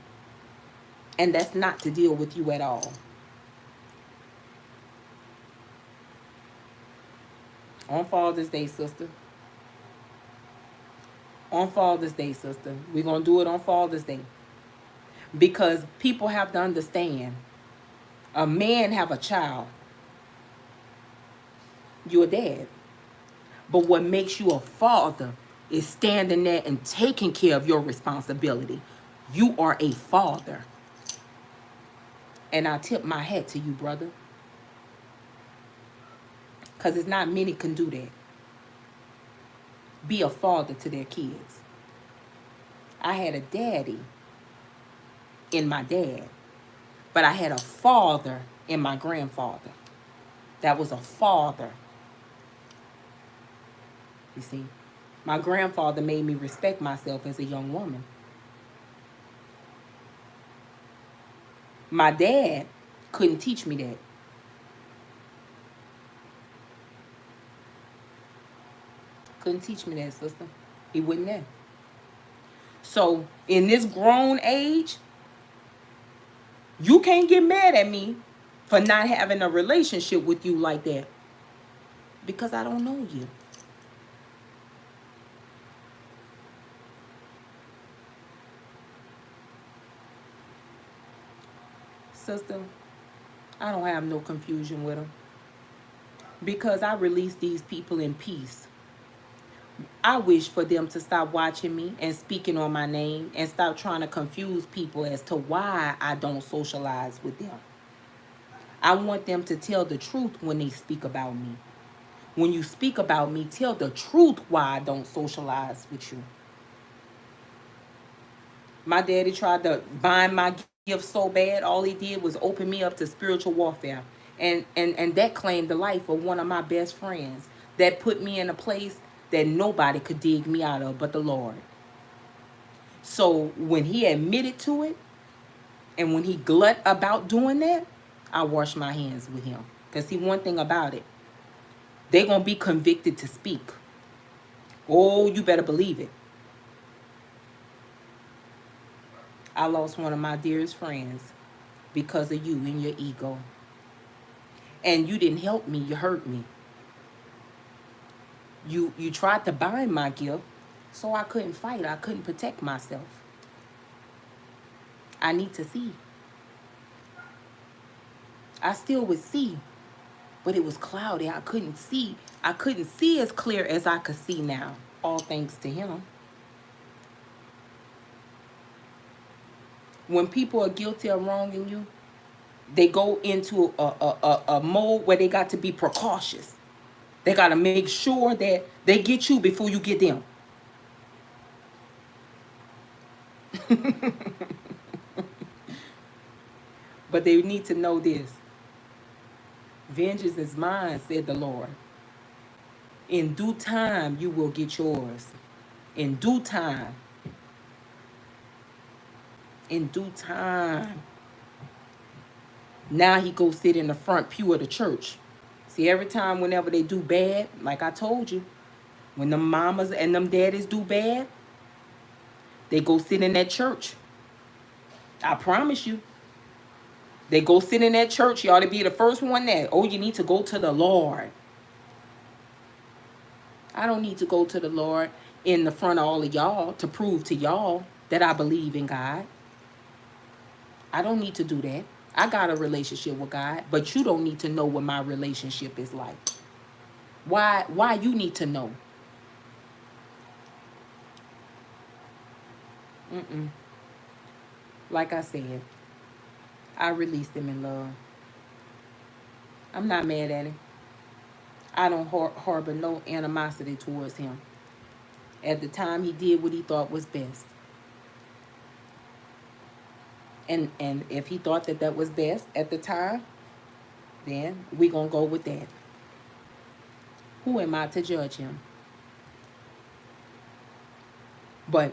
And that's not to deal with you at all. On Father's Day, sister. On Father's Day, sister. We're going to do it on Father's Day. Because people have to understand. A man have a child. You're a dad. But what makes you a father is standing there and taking care of your responsibility. You are a father. And I tip my hat to you, brother. Because it's not many can do that. Be a father to their kids. I had a daddy in my dad. But I had a father in my grandfather. That was a father. You see, my grandfather made me respect myself as a young woman. My dad couldn't teach me that. Couldn't teach me that, sister. He wasn't there. So in this grown age, you can't get mad at me for not having a relationship with you like that. Because I don't know you. Sister, I don't have no confusion with them. Because I release these people in peace. I wish for them to stop watching me and speaking on my name and stop trying to confuse people as to why I don't socialize with them. I want them to tell the truth when they speak about me. When you speak about me, tell the truth why I don't socialize with you. My daddy tried to bind my gift so bad, all he did was open me up to spiritual warfare. And that claimed the life of one of my best friends. That put me in a place that nobody could dig me out of but the Lord. So when he admitted to it, and when he glut about doing that, I wash my hands with him. Because see, one thing about it, they're going to be convicted to speak. Oh, you better believe it. I lost one of my dearest friends because of you and your ego. And you didn't help me, you hurt me. You tried to bind my gift, so I couldn't fight. I couldn't protect myself. I need to see. I still would see, but it was cloudy. I couldn't see. I couldn't see as clear as I could see now. All thanks to him. When people are guilty of wronging you, they go into a mode where they got to be precautious. They got to make sure that they get you before you get them. But they need to know this. Vengeance is mine, said the Lord. In due time, you will get yours. In due time. In due time. Now he go sit in the front pew of the church. See, every time whenever they do bad, like I told you, when them mamas and them daddies do bad, they go sit in that church. I promise you. They go sit in that church. You ought to be the first one there. Oh, you need to go to the Lord. I don't need to go to the Lord in the front of all of y'all to prove to y'all that I believe in God. I don't need to do that. I got a relationship with God, but you don't need to know what my relationship is like. Why you need to know? Like I said, I released him in love. I'm not mad at him. I don't harbor no animosity towards him. At the time, he did what he thought was best. And if he thought that was best at the time, then we gonna go with that. Who am I to judge him? But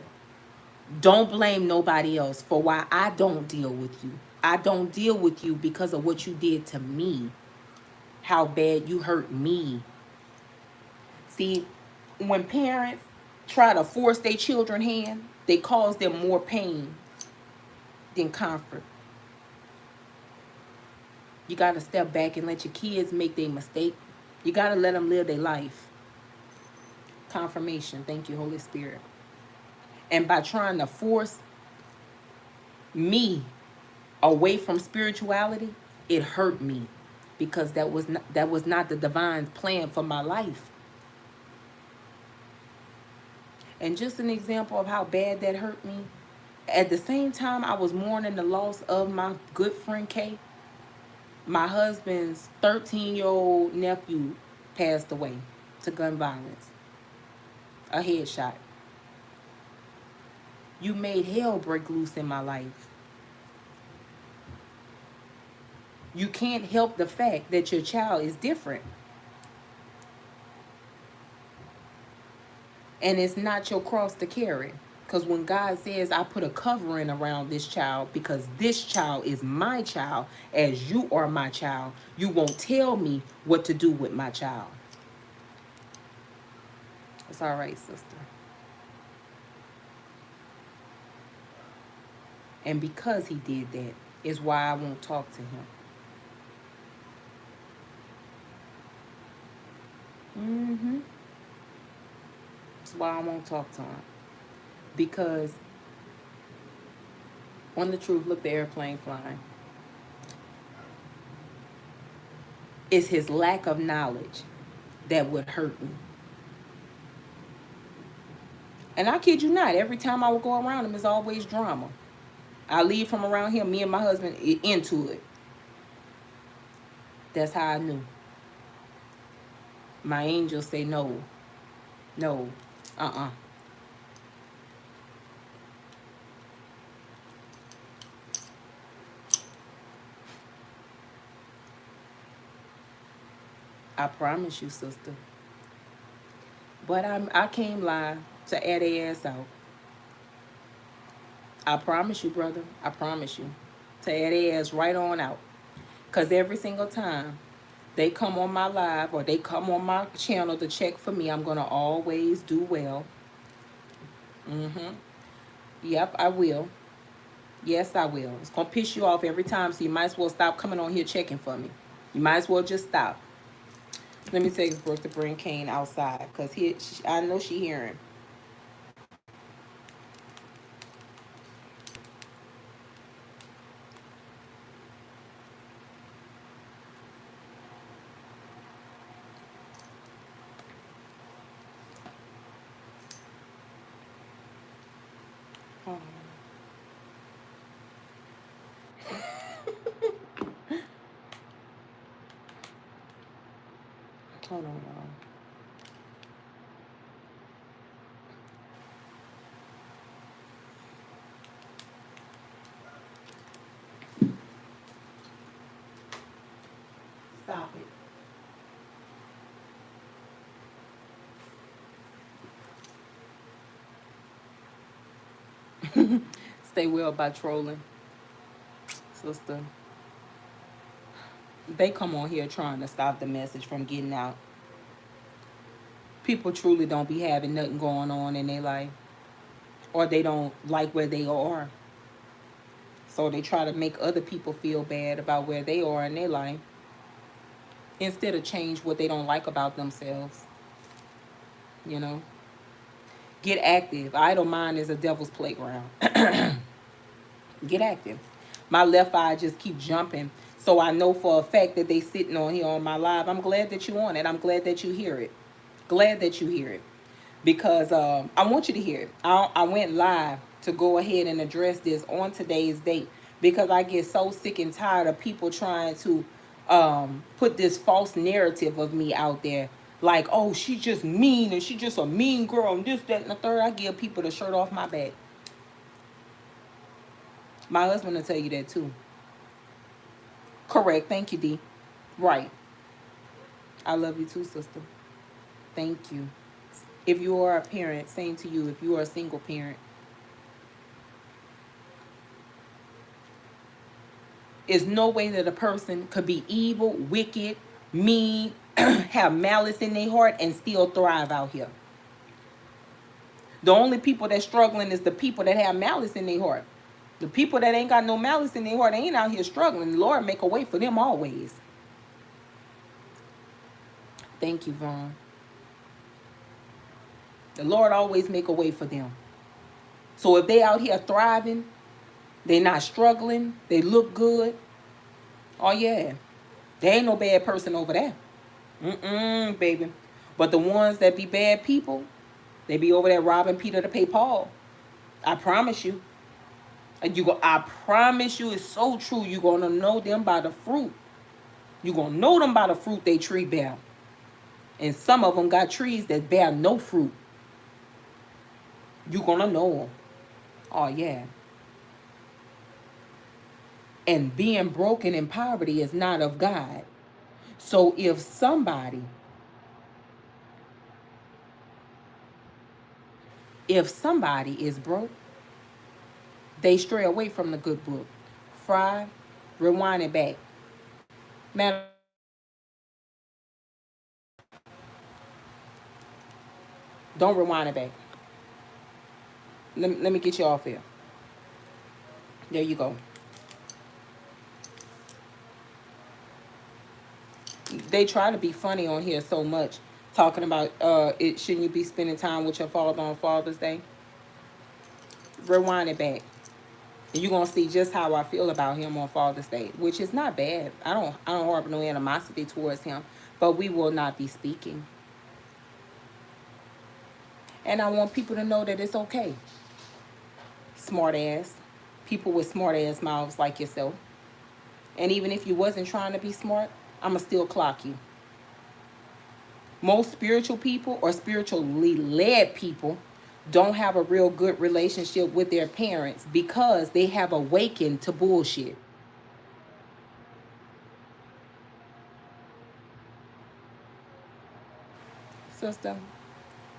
don't blame nobody else for why I don't deal with you. I don't deal with you because of what you did to me. How bad you hurt me. See, when parents try to force their children's hand, they cause them more pain than comfort. You got to step back and let your kids make their mistake. You got to let them live their life. Confirmation. Thank you, Holy Spirit. And by trying to force me away from spirituality, it hurt me because that was not the divine plan for my life. And just an example of how bad that hurt me, at the same time I was mourning the loss of my good friend Kay, my husband's 13-year-old nephew passed away to gun violence. A headshot. You made hell break loose in my life. You can't help the fact that your child is different. And it's not your cross to carry. Because when God says, I put a covering around this child because this child is my child as you are my child, you won't tell me what to do with my child. It's all right, sister. And because he did that is why I won't talk to him. That's why I won't talk to him. Because, on the truth, look, the airplane flying. It's his lack of knowledge that would hurt me. And I kid you not, every time I would go around him, it's always drama. I leave from around him, me and my husband into it. That's how I knew. My angels say no. No. I promise you, sister. But I came live to air their ass out. I promise you, brother. I promise you. To air their ass right on out. Because every single time they come on my live or they come on my channel to check for me, I'm going to always do well. Yep, I will. Yes, I will. It's going to piss you off every time, so you might as well stop coming on here checking for me. You might as well just stop. Let me take this break to bring Kane outside, because I know she hearing. Hold Hold on, y'all. Stop it. Stay well by trolling, sister. They come on here trying to stop the message from getting out. People truly don't be having nothing going on in their life, or they don't like where they are. So they try to make other people feel bad about where they are in their life instead of change what they don't like about themselves. You know, get active. Idle mind is a devil's playground. Get active. My left eye just keep jumping. So I know for a fact that they sitting on here on my live. I'm glad that you on it. I'm glad that you hear it. Glad that you hear it. Because I want you to hear it. I went live to go ahead and address this on today's date because I get so sick and tired of people trying to put this false narrative of me out there. Like, oh, she just mean and she just a mean girl and this, that, and the third. I give people the shirt off my back. My husband will tell you that too. Correct. Thank you, D. Right. I love you too, sister. Thank you. If you are a parent, same to you. If you are a single parent, is no way that a person could be evil, wicked, mean, have malice in their heart, and still thrive out here. The only people that's struggling is the people that have malice in their heart. The people that ain't got no malice in their heart ain't out here struggling. The Lord make a way for them always. Thank you, Vaughn. The Lord always make a way for them. So if they out here thriving, they not struggling, they look good. Oh yeah, there ain't no bad person over there. Baby. But the ones that be bad people, they be over there robbing Peter to pay Paul. I promise you. And I promise you, it's so true. You're gonna know them by the fruit. You're gonna know them by the fruit they tree bear. And some of them got trees that bear no fruit. You're gonna know them. Oh yeah. And being broken in poverty is not of God. So if somebody is broke, they stray away from the good book. Fry, rewind it back. Matter, don't rewind it back. Let me get you off here. There you go. They try to be funny on here so much, talking about it. Shouldn't you be spending time with your father on Father's Day? Rewind it back. And you're gonna see just how I feel about him on Father's Day, which is not bad. I don't harbor no animosity towards him, but we will not be speaking. And I want people to know that it's okay. Smart ass. People with smart ass mouths like yourself. And even if you wasn't trying to be smart, I'ma still clock you. Most spiritual people or spiritually led people don't have a real good relationship with their parents because they have awakened to bullshit. Sister,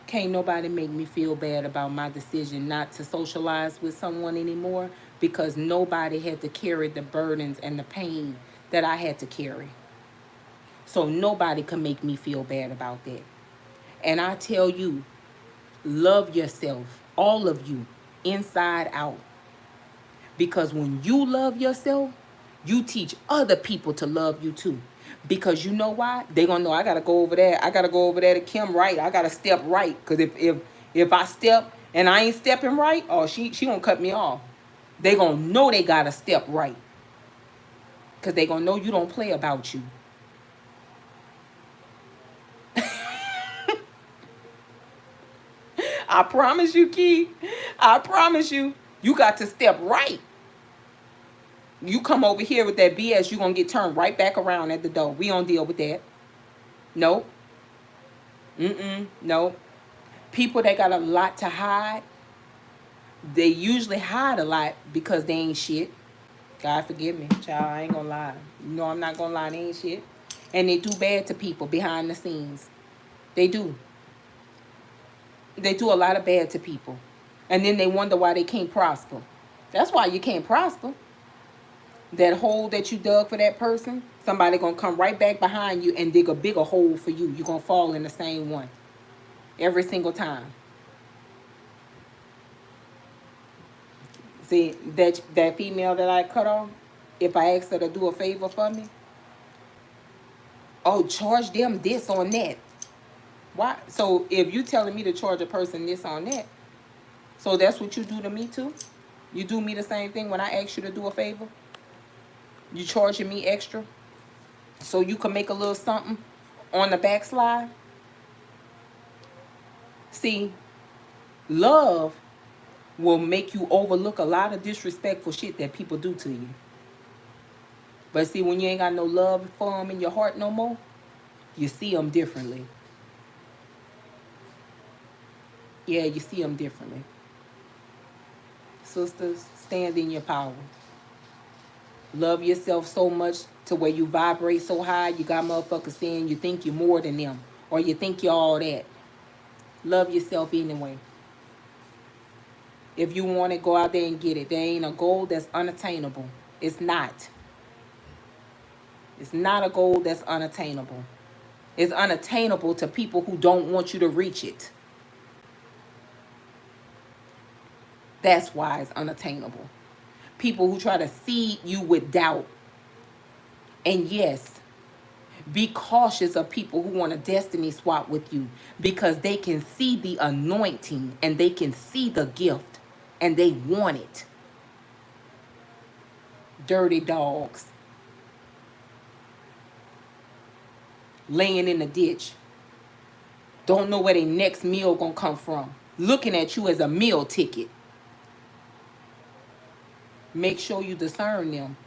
can't nobody make me feel bad about my decision not to socialize with someone anymore because nobody had to carry the burdens and the pain that I had to carry. So nobody can make me feel bad about that. And I tell you, love yourself, all of you, inside out. Because when you love yourself, you teach other people to love you too. Because you know why? They gonna know I gotta go over there. I gotta go over there to Kim right. I gotta step right. Cause if I step and I ain't stepping right, oh she gonna cut me off. They gonna know they gotta step right. Cause they gonna know you don't play about you. I promise you, Key. I promise you. You got to step right. You come over here with that BS, you're going to get turned right back around at the door. We don't deal with that. Nope. Nope. People that got a lot to hide, they usually hide a lot because they ain't shit. God forgive me, child. I ain't gonna lie. You know I'm not gonna lie. They ain't shit. And they do bad to people behind the scenes. They do. They do a lot of bad to people. And then they wonder why they can't prosper. That's why you can't prosper. That hole that you dug for that person, somebody gonna come right back behind you and dig a bigger hole for you. You're gonna fall in the same one. Every single time. See, that female that I cut off, if I asked her to do a favor for me, oh, charge them this on that. Why? So if you telling me to charge a person this on that, so that's what you do to me too? You do me the same thing when I ask you to do a favor? You charging me extra so you can make a little something on the backslide? See, love will make you overlook a lot of disrespectful shit that people do to you. But see, when you ain't got no love for them in your heart no more, you see them differently. Yeah, you see them differently. Sisters, stand in your power. Love yourself so much to where you vibrate so high, you got motherfuckers saying you think you're more than them, or you think you're all that. Love yourself anyway. If you want it, go out there and get it. There ain't a goal that's unattainable. It's not. It's not a goal that's unattainable. It's unattainable to people who don't want you to reach it. That's why it's unattainable. People who try to seed you with doubt. And yes, be cautious of people who want to destiny swap with you, because they can see the anointing and they can see the gift and they want it. Dirty dogs. Laying in the ditch. Don't know where their next meal gonna come from. Looking at you as a meal ticket. Make sure you discern them.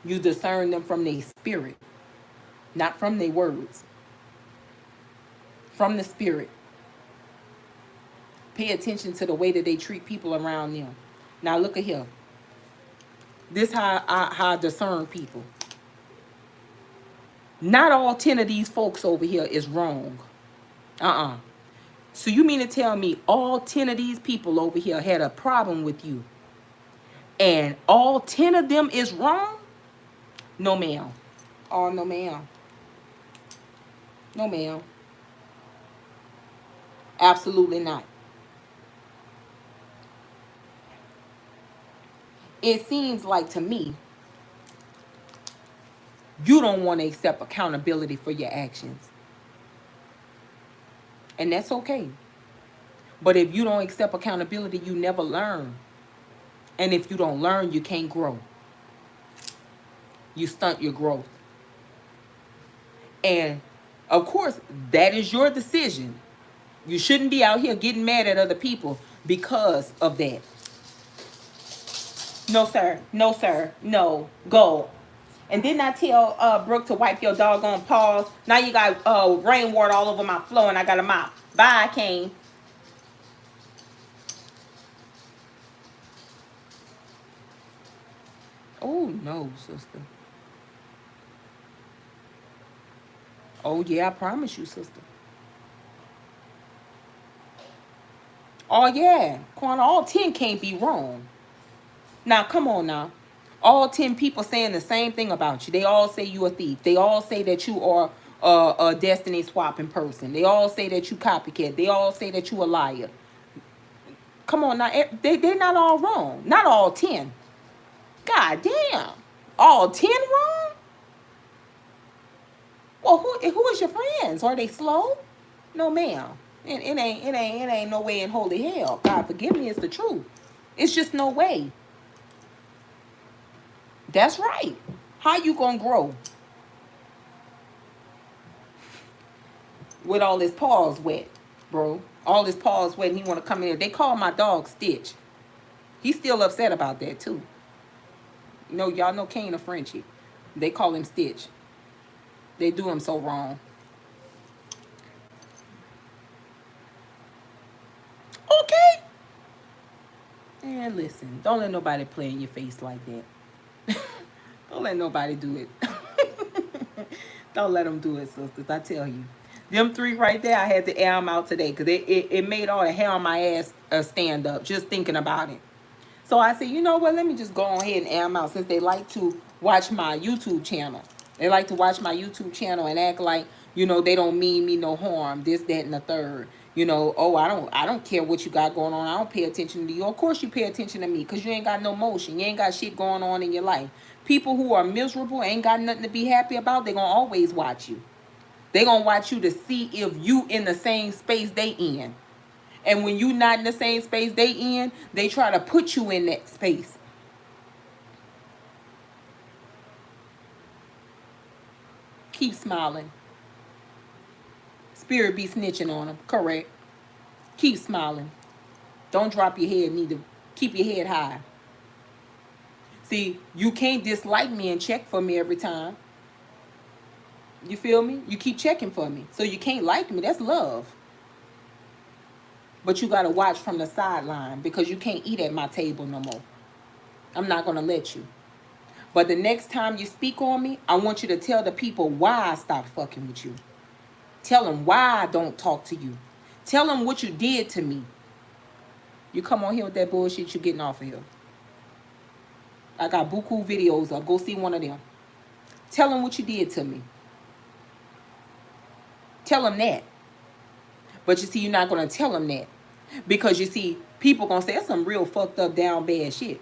You discern them from their spirit. Not from their words. From the spirit. Pay attention to the way that they treat people around them. Now look at here. This how I discern people. Not all 10 of these folks over here is wrong. So you mean to tell me all 10 of these people over here had a problem with you, and all 10 of them is wrong? No, ma'am. Oh, no, ma'am. No, ma'am. Absolutely not. It seems like to me, you don't want to accept accountability for your actions. And that's okay. But if you don't accept accountability, you never learn. And if you don't learn, you can't grow. You stunt your growth. And of course, that is your decision. You shouldn't be out here getting mad at other people because of that. No, sir. No, sir. No. Go. And didn't I tell Brooke to wipe your doggone paws? Now you got rainwater all over my floor and I got a mop. Bye, Kane. Oh, no, sister. Oh, yeah, I promise you, sister. Oh, yeah. Quanta, all 10 can't be wrong. Now, come on now. All 10 people saying the same thing about you. They all say you a thief. They all say that you are a destiny swapping person. They all say that you copycat. They all say that you a liar. Come on now. They're not all wrong. Not all 10. God damn. All 10 wrong? Well, who is your friends? Are they slow? No, ma'am. It ain't no way in holy hell. God forgive me, it's the truth. It's just no way. That's right. How you gonna grow with all his paws wet, bro? All his paws wet and he wanna come in here. They call my dog Stitch. He's still upset about that too. You know, y'all know Kane or Frenchie. They call him Stitch. They do him so wrong. Okay. And listen, don't let nobody play in your face like that. Don't let nobody do it. Don't let them do it, sisters. I tell you. Them three right there, I had to air them out today because it made all the hair on my ass stand up just thinking about it. So I said, you know what? Let me just go ahead and air them out since they like to watch my YouTube channel. They like to watch my YouTube channel and act like, you know, they don't mean me no harm. This, that, and the third. You know, oh, I don't care what you got going on. I don't pay attention to you. Of course you pay attention to me because you ain't got no motion. You ain't got shit going on in your life. People who are miserable, ain't got nothing to be happy about, they going to always watch you. They going to watch you to see if you in the same space they in. And when you not in the same space they in, they try to put you in that space. Keep smiling. Spirit be snitching on them. Correct. Keep smiling. Don't drop your head neither. Keep your head high. See, you can't dislike me and check for me every time. You feel me? You keep checking for me. So you can't like me. That's love. But you got to watch from the sideline because you can't eat at my table no more. I'm not going to let you. But the next time you speak on me, I want you to tell the people why I stopped fucking with you. Tell them why I don't talk to you. Tell them what you did to me. You come on here with that bullshit, you getting off of here. I got buku videos up. Go see one of them. Tell them what you did to me. Tell them that. But you see, you're not going to tell them that. Because you see, people going to say, that's some real fucked up, down bad shit.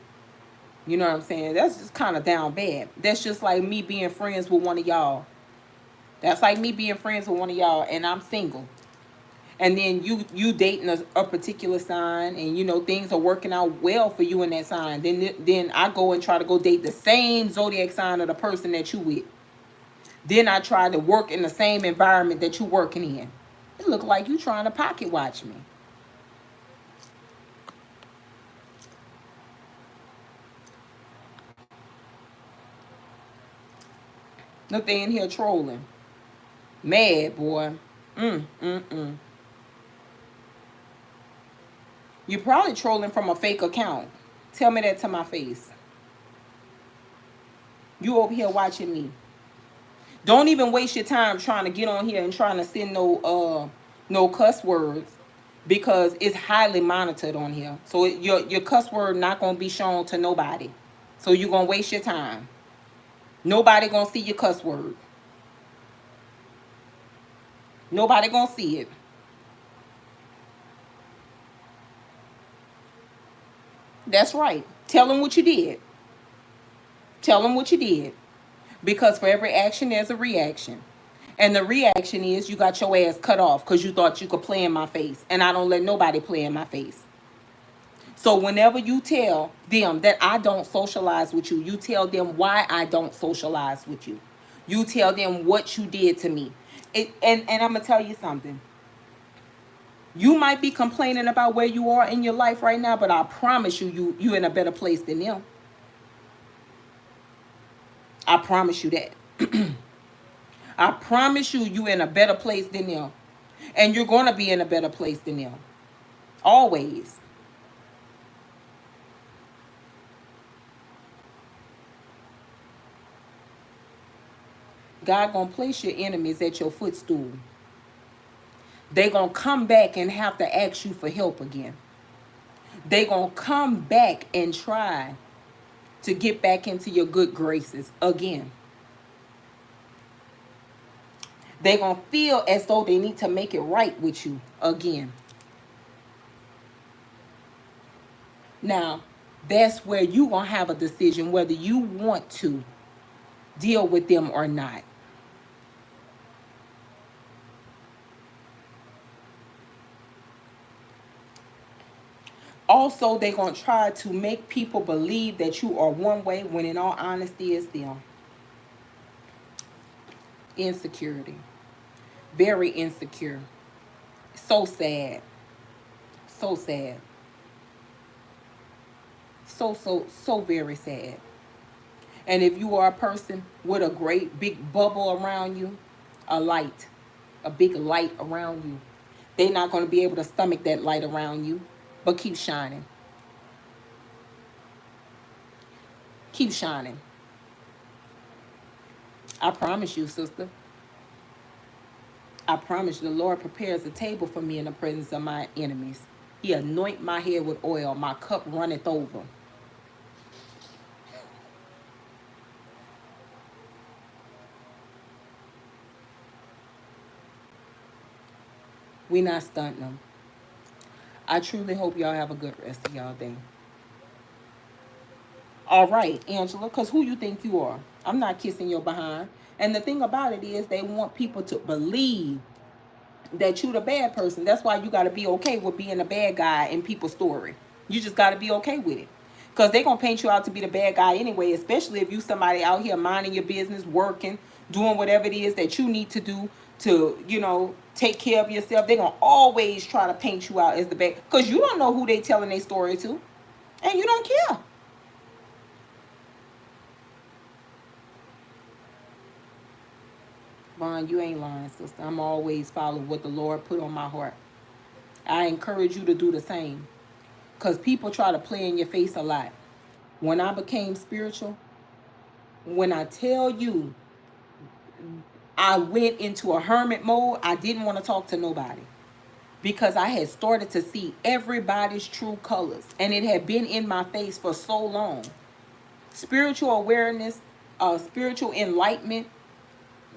You know what I'm saying? That's just kind of down bad. That's just like me being friends with one of y'all. That's like me being friends with one of y'all and I'm single. And then you dating a particular sign and, you know, things are working out well for you in that sign. Then I go and try to go date the same zodiac sign of the person that you with. Then I try to work in the same environment that you working in. It look like you trying to pocket watch me. Look, they in here trolling. Mad, boy. You're probably trolling from a fake account. Tell me that to my face. You over here watching me. Don't even waste your time trying to get on here and trying to send no cuss words because it's highly monitored on here. So your cuss word not gonna be shown to nobody. So you're gonna waste your time. Nobody gonna see your cuss word. Nobody gonna see it. That's right. Tell them what you did. Tell them what you did. Because for every action, there's a reaction. And the reaction is you got your ass cut off because you thought you could play in my face. And I don't let nobody play in my face. So whenever you tell them that I don't socialize with you, you tell them why I don't socialize with you. You tell them what you did to me. And I'm going to tell you something. You might be complaining about where you are in your life right now, but I promise you in a better place than them. I promise you that. I promise you in a better place than them. And you're going to be in a better place than them. Always. God going to place your enemies at your footstool. They going to come back and have to ask you for help again. They going to come back and try to get back into your good graces again. They're going to feel as though they need to make it right with you again. Now, that's where you're going to have a decision whether you want to deal with them or not. Also, they're going to try to make people believe that you are one way when in all honesty it's them. Insecurity. Very insecure. So sad. So sad. So very sad. And if you are a person with a great big bubble around you, a light, a big light around you, they're not going to be able to stomach that light around you. But keep shining. Keep shining. I promise you, sister. I promise you, the Lord prepares a table for me in the presence of my enemies. He anoint my head with oil. My cup runneth over. We not stunting them. I truly hope y'all have a good rest of y'all day. All right, Angela, because who you think you are? I'm not kissing your behind. And the thing about it is they want people to believe that you the bad person. That's why you got to be okay with being a bad guy in people's story. You just got to be okay with it. Because they're going to paint you out to be the bad guy anyway, especially if you somebody out here minding your business, working, doing whatever it is that you need to do to, take care of yourself. They're going to always try to paint you out as the bad. Because you don't know who they telling their story to. And you don't care. Vaughn, you ain't lying, sister. I'm always following what the Lord put on my heart. I encourage you to do the same. Because people try to play in your face a lot. When I became spiritual, when I tell you I went into a hermit mode, I didn't want to talk to nobody. Because I had started to see everybody's true colors. And it had been in my face for so long. Spiritual awareness, spiritual enlightenment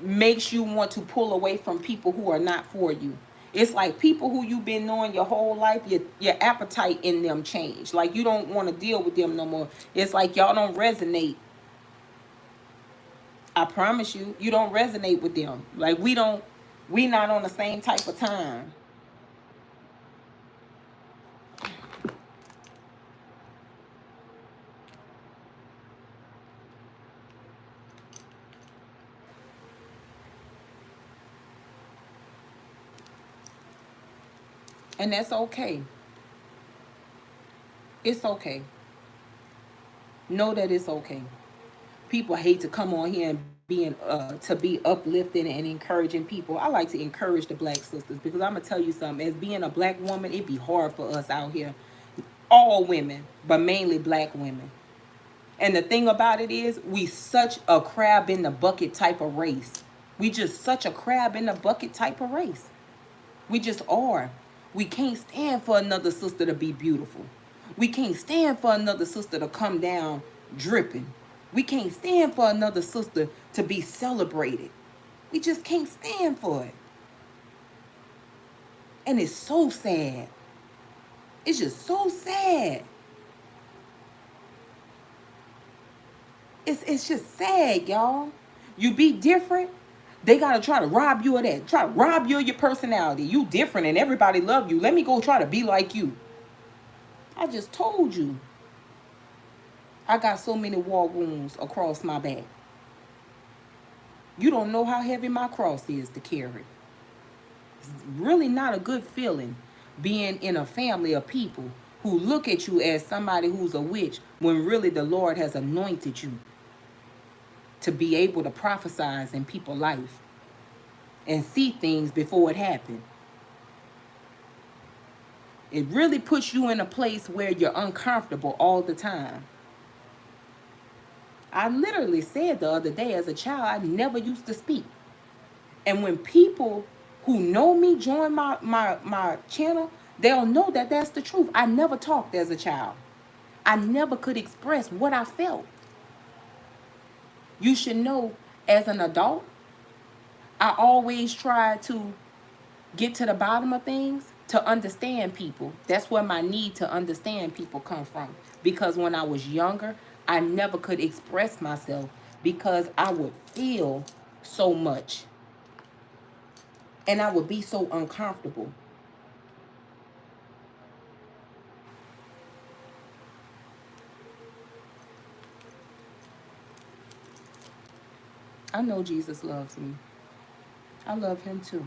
makes you want to pull away from people who are not for you. It's like people who you've been knowing your whole life, your appetite in them change. Like you don't want to deal with them no more. It's like y'all don't resonate. I promise you, you don't resonate with them. Like we not on the same type of time. And that's okay. It's okay. Know that it's okay. People hate to come on here and being to be uplifting and encouraging people. I like to encourage the black sisters because I'm gonna tell you something. As being a black woman, it'd be hard for us out here. All women, but mainly black women. And the thing about it is, we such a crab in the bucket type of race. We just such a crab in the bucket type of race. We just are. We can't stand for another sister to be beautiful. We can't stand for another sister to come down dripping. We can't stand for another sister to be celebrated. We just can't stand for it. And it's so sad. It's just so sad. It's just sad, y'all. You be different, they gotta try to rob you of that. Try to rob you of your personality. You different and everybody love you. Let me go try to be like you. I just told you. I got so many war wounds across my back. You don't know how heavy my cross is to carry. It's really not a good feeling being in a family of people who look at you as somebody who's a witch when really the Lord has anointed you to be able to prophesize in people's life and see things before it happened. It really puts you in a place where you're uncomfortable all the time. I literally said the other day, as a child, I never used to speak. And when people who know me join my channel, they'll know that that's the truth. I never talked as a child. I never could express what I felt. You should know, as an adult, I always try to get to the bottom of things, to understand people. That's where my need to understand people come from. Because when I was younger, I never could express myself because I would feel so much. And I would be so uncomfortable. I know Jesus loves me. I love him too.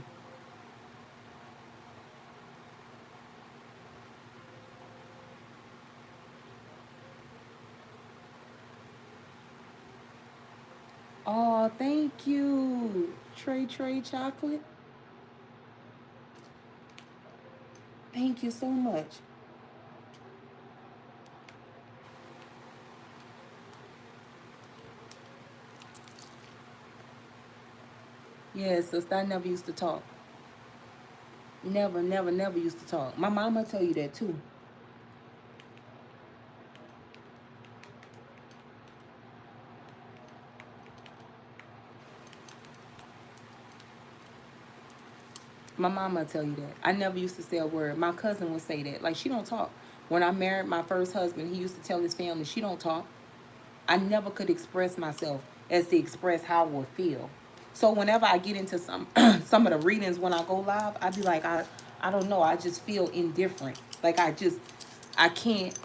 Oh, thank you. Trey Chocolate. Thank you so much. Yes, sister, I never used to talk. Never, never, never used to talk. My mama tell you that too. My mama tell you that. I never used to say a word. My cousin would say that. Like, she don't talk. When I married my first husband, he used to tell his family, she don't talk. I never could express myself as to express how I would feel. So whenever I get into some some of the readings when I go live, I be like, I don't know, I just feel indifferent. Like I can't,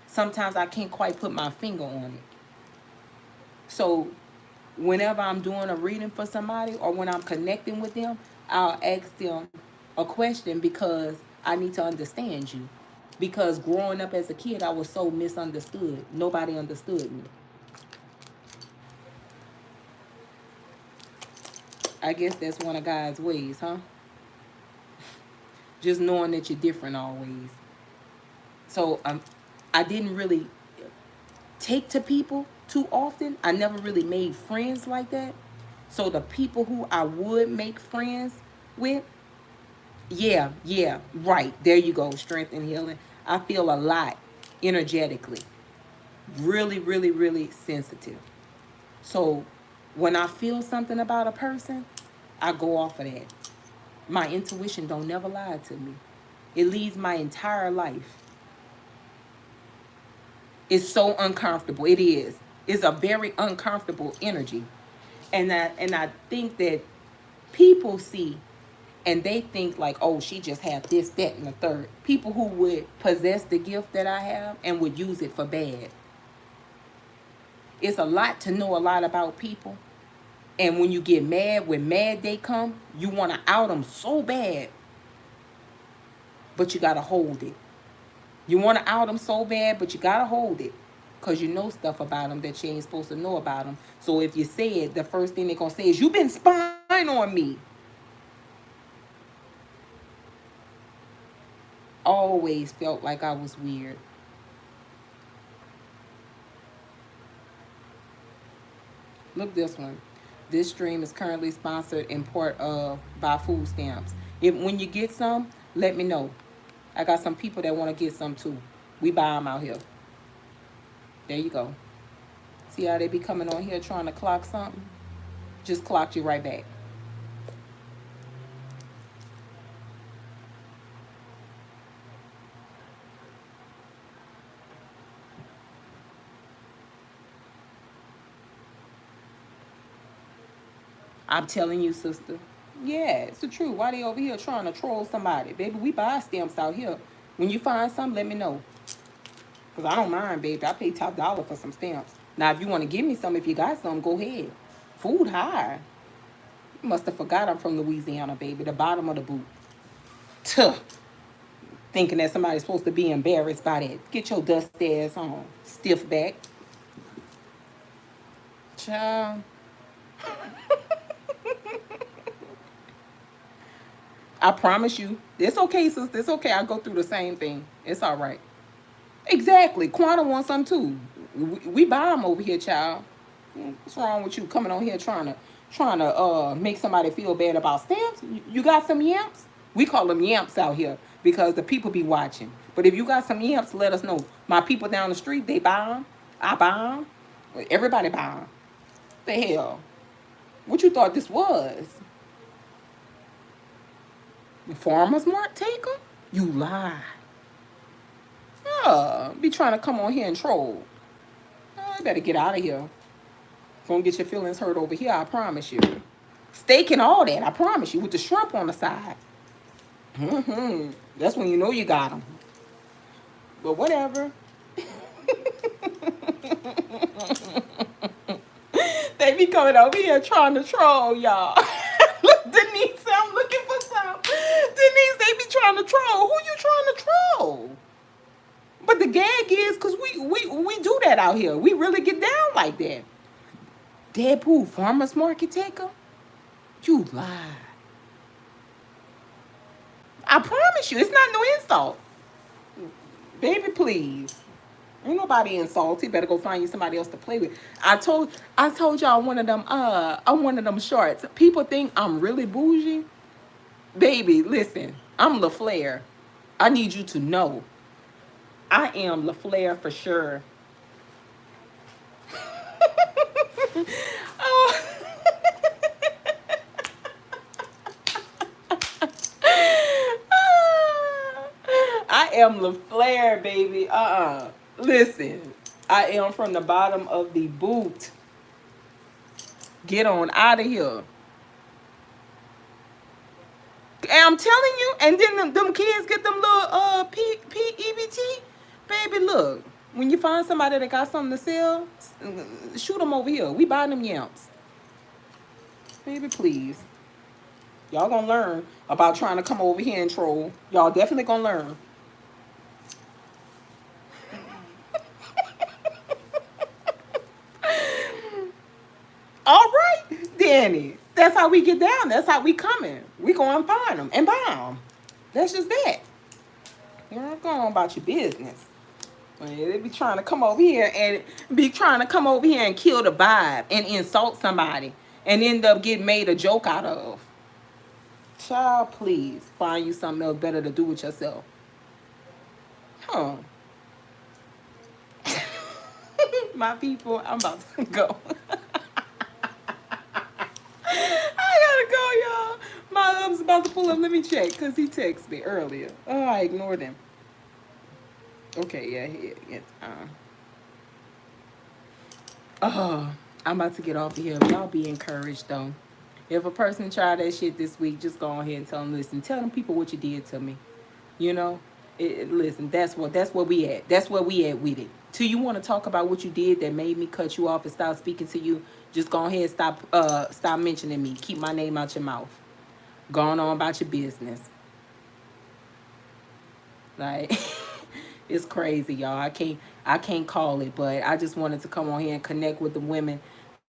sometimes I can't quite put my finger on it. So whenever I'm doing a reading for somebody or when I'm connecting with them, I'll ask them a question because I need to understand you. Because growing up as a kid, I was so misunderstood. Nobody understood me. I guess that's one of God's ways, huh? Just knowing that you're different always. So I didn't really take to people too often. I never really made friends like that. So the people who I would make friends with, yeah, yeah, right. There you go. Strength and healing. I feel a lot energetically. Really, really, really sensitive. So when I feel something about a person, I go off of that. My intuition don't never lie to me. It leads my entire life. It's so uncomfortable. It is. It's a very uncomfortable energy. And I think that people see and they think like, oh, she just had this, that, and the third. People who would possess the gift that I have and would use it for bad. It's a lot to know a lot about people. And when you get mad, when mad they come, you want to out them so bad, but you got to hold it. You want to out them so bad, but you got to hold it. Because you know stuff about them that you ain't supposed to know about them. So if you say it, the first thing they're going to say is, you been spying on me. Always felt like I was weird. Look this one. This stream is currently sponsored in part of by food stamps. If when you get some, let me know. I got some people that want to get some too. We buy them out here. There you go. See how they be coming on here trying to clock something? Just clocked you right back. I'm telling you, sister. Yeah, it's the truth. Why they over here trying to troll somebody? Baby, we buy stamps out here. When you find some, let me know. Because I don't mind, baby. I pay top dollar for some stamps. Now, if you want to give me some, if you got some, go ahead. Food high. You must have forgot I'm from Louisiana, baby. The bottom of the boot. Tuh. Thinking that somebody's supposed to be embarrassed by that. Get your dust ass on. Stiff back. Child. I promise you. It's okay, sister. It's okay. I go through the same thing. It's all right. Exactly. Quanta wants some too. We buy them over here, child. What's wrong with you coming on here trying to make somebody feel bad about stamps? You got some yamps? We call them yamps out here because the people be watching. But if you got some yamps, let us know. My people down the street, they buy them. I buy them. Everybody buy them. The hell? What you thought this was? The farmers market take them? You lie. Be trying to come on here and troll. You better get out of here. Gonna get your feelings hurt over here, I promise you. Steak and all that, I promise you, with the shrimp on the side. That's when you know you got them. But whatever. They be coming over here trying to troll, y'all. Look, Denise, I'm looking for some. Denise, they be trying to troll. Who you trying to troll? But the gag is, because we do that out here. We really get down like that. Deadpool farmer's market taker? You lie. I promise you, it's not no insult. Baby, please. Ain't nobody insulted. Better go find you somebody else to play with. I told y'all I'm one of them shorts. People think I'm really bougie. Baby, listen, I'm LaFlair. I need you to know. I am LaFlair for sure. Oh. I am LaFlair, baby. Listen, I am from the bottom of the boot. Get on out of here. And I'm telling you, and then them kids get them little EBT. Baby, look, when you find somebody that got something to sell, shoot them over here. We buying them yamps. Baby, please. Y'all gonna learn about trying to come over here and troll. Y'all definitely gonna learn. All right, Danny. That's how we get down. That's how we coming. We go and find them and buy them. That's just that. You're not going about your business. They be trying to come over here and kill the vibe and insult somebody and end up getting made a joke out of. Child, please find you something else better to do with yourself. Huh. My people, I'm about to go. I gotta go, y'all. My hub's about to pull up. Let me check, because he texted me earlier. Oh, I ignored him. Okay, yeah. Oh, I'm about to get off of here. Y'all be encouraged, though. If a person tried that shit this week, just go ahead and tell them, listen, tell them people what you did to me. You know? Listen, that's where we at. That's where we at with it. Till you want to talk about what you did that made me cut you off and stop speaking to you, just go ahead and stop mentioning me. Keep my name out your mouth. Going on about your business. Like, it's crazy, y'all. I can't call it, but I just wanted to come on here and connect with the women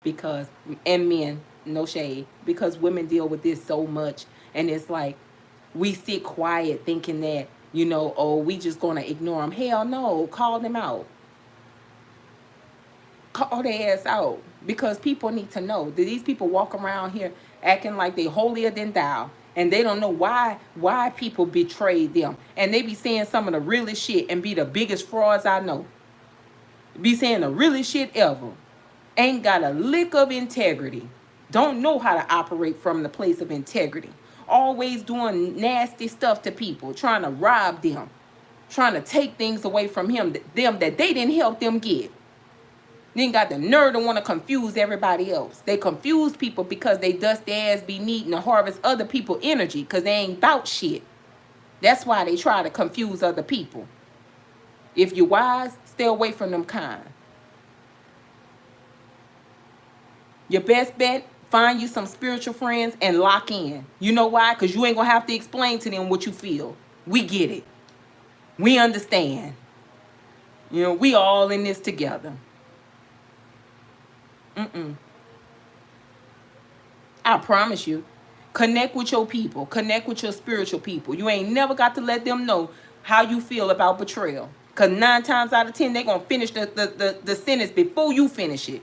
because, and men, no shade, because women deal with this so much, and it's like we sit quiet thinking that, you know, oh, we just gonna ignore them. Hell no, call them out. Call their ass out, because people need to know that these people walk around here acting like they holier than thou, and they don't know why people betray them, and they be saying some of the realest shit and be the biggest frauds I know. Be saying the realest shit ever. Ain't got a lick of integrity. Don't know how to operate from the place of integrity. Always doing nasty stuff to people, trying to rob them, trying to take things away from them that they didn't help them get. Then got the nerve to want to confuse everybody else. They confuse people because they dust their ass be needing to harvest other people's energy because they ain't about shit. That's why they try to confuse other people. If you're wise, stay away from them kind. Your best bet, find you some spiritual friends and lock in. You know why? Because you ain't going to have to explain to them what you feel. We get it. We understand. You know, we all in this together. I promise you. Connect with your people. Connect with your spiritual people. You ain't never got to let them know how you feel about betrayal. Because 9 times out of 10, they're going to finish the sentence before you finish it.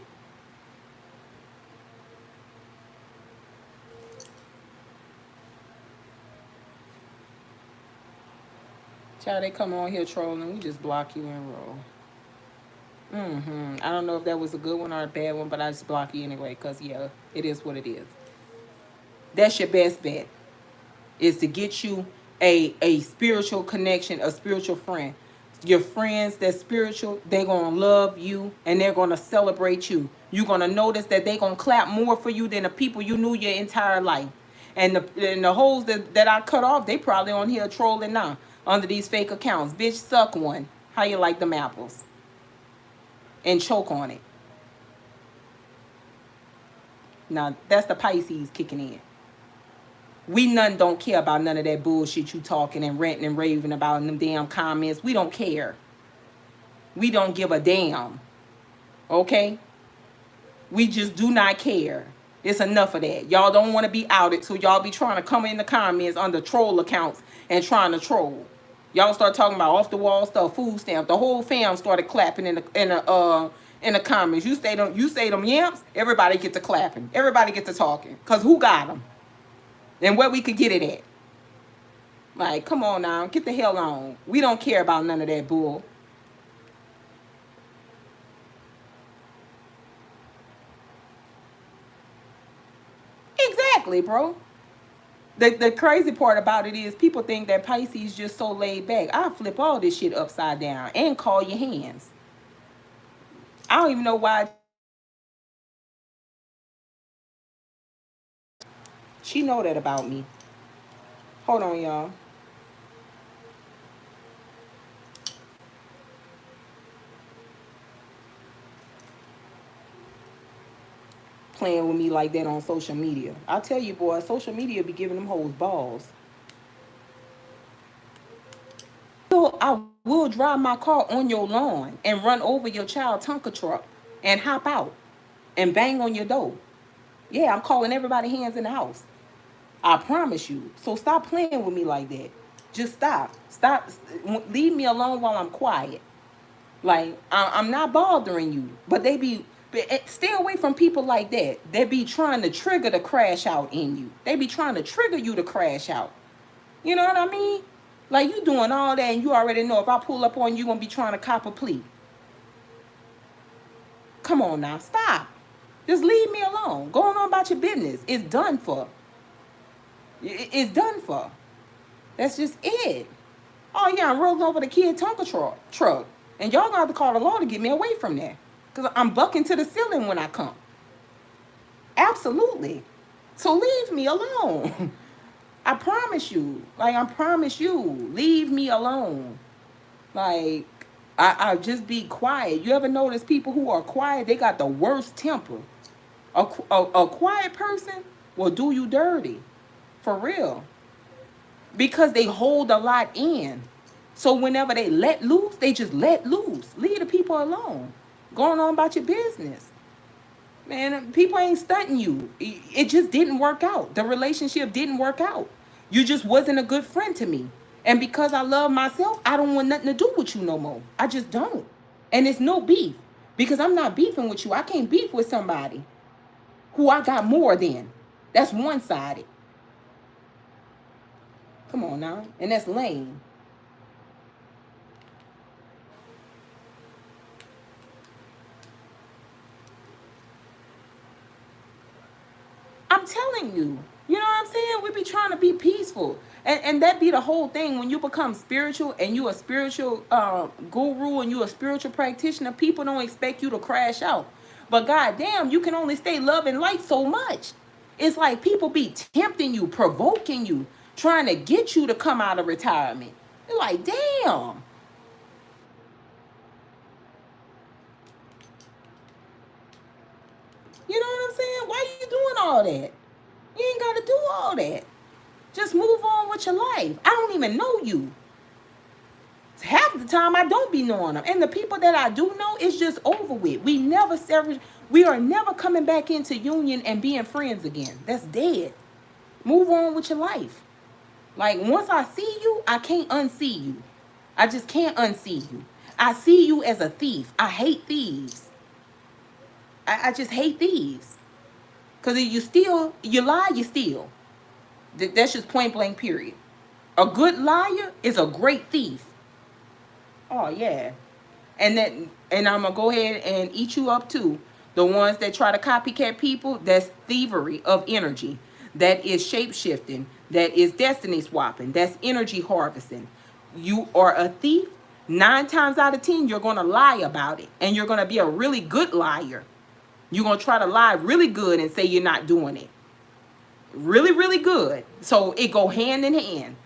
Child, they come on here trolling. We just block you and roll. I don't know if that was a good one or a bad one, but I just block you anyway because, yeah, it is what it is. That's your best bet, is to get you a spiritual connection, a spiritual friend. Your friends that's spiritual, they're going to love you and they're going to celebrate you. You're going to notice that they're going to clap more for you than the people you knew your entire life. And the hoes that I cut off, they probably on here trolling now under these fake accounts. Bitch, suck one. How you like them apples? And choke on it. Now, that's the Pisces kicking in. We none don't care about none of that bullshit you talking and ranting and raving about in them damn comments. We don't care. We don't give a damn. Okay? We just do not care. It's enough of that. Y'all don't want to be outed, so y'all be trying to come in the comments under troll accounts and trying to troll. Y'all start talking about off the wall stuff, food stamp. The whole fam started clapping in the comments. You say them yamps, everybody get to clapping. Everybody get to talking. Cause who got them? And where we could get it at? Like, come on now, get the hell on. We don't care about none of that bull. Exactly, bro. The crazy part about it is people think that Pisces just so laid back. I flip all this shit upside down and call your hands. I don't even know why she know that about me. Hold on, y'all. Playing with me like that on social media. I tell you, boy, social media be giving them hoes balls. So I will drive my car on your lawn and run over your child Tonka truck and hop out and bang on your door. Yeah, I'm calling everybody hands in the house. I promise you. So stop playing with me like that. Just stop. Stop. Leave me alone while I'm quiet. Like, I'm not bothering you. But they be, stay away from people like that. They be trying to trigger the crash out in you. They be trying to trigger you to crash out. You know what I mean? Like, you doing all that and you already know if I pull up on you, gonna be trying to cop a plea. Come on now, stop. Just leave me alone. Going on about your business. It's done for. It's done for. That's just it. Oh yeah, I'm rolling over the kid Tonka truck. And y'all gonna have to call the law to get me away from there. Because I'm bucking to the ceiling when I come. Absolutely. So leave me alone. I promise you. Like, I promise you. Leave me alone. Like, I just be quiet. You ever notice people who are quiet, they got the worst temper. A quiet person will do you dirty. For real. Because they hold a lot in. So whenever they let loose, they just let loose. Leave the people alone. Going on about your business. Man, people ain't stunting you. It just didn't work out. The relationship didn't work out. You just wasn't a good friend to me. And because I love myself, I don't want nothing to do with you no more. I just don't. And it's no beef. Because I'm not beefing with you. I can't beef with somebody who I got more than. That's one-sided. Come on now. And that's lame. I'm telling you. You know what I'm saying? We be trying to be peaceful. And that be the whole thing. When you become spiritual and you a spiritual guru and you a spiritual practitioner, people don't expect you to crash out. But goddamn, you can only stay love and light so much. It's like people be tempting you, provoking you, trying to get you to come out of retirement. You're like, damn. You know what I'm saying? Why are you doing all that? You ain't got to do all that. Just move on with your life. I don't even know you. Half the time I don't be knowing them. And the people that I do know, it's just over with. We are never coming back into union and being friends again. That's dead. Move on with your life. Like, once I see you, I can't unsee you. I just can't unsee you. I see you as a thief. I hate thieves. I just hate thieves. Because if you lie, you steal. That's just point blank, period. A good liar is a great thief. Oh, yeah. And I'm going to go ahead and eat you up, too. The ones that try to copycat people, that's thievery of energy. That is shape-shifting. That is destiny swapping. That's energy harvesting. You are a thief. 9 times out of 10, you're going to lie about it. And you're going to be a really good liar. You're going to try to lie really good and say you're not doing it. Really, really good. So it go hand in hand.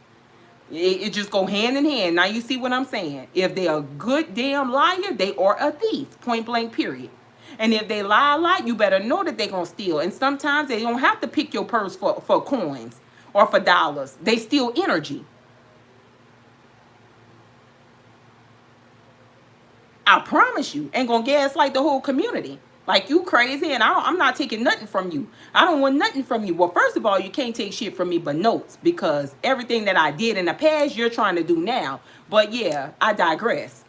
It just go hand in hand. Now you see what I'm saying. If they're a good damn liar, they are a thief. Point blank, period. And if they lie a lot, you better know that they're going to steal. And sometimes they don't have to pick your purse for coins or for dollars. They steal energy. I promise you. Ain't going to gaslight the whole community. Like, you crazy, and I'm not taking nothing from you. I don't want nothing from you. Well, first of all, you can't take shit from me but notes, because everything that I did in the past, you're trying to do now. But yeah, I digress.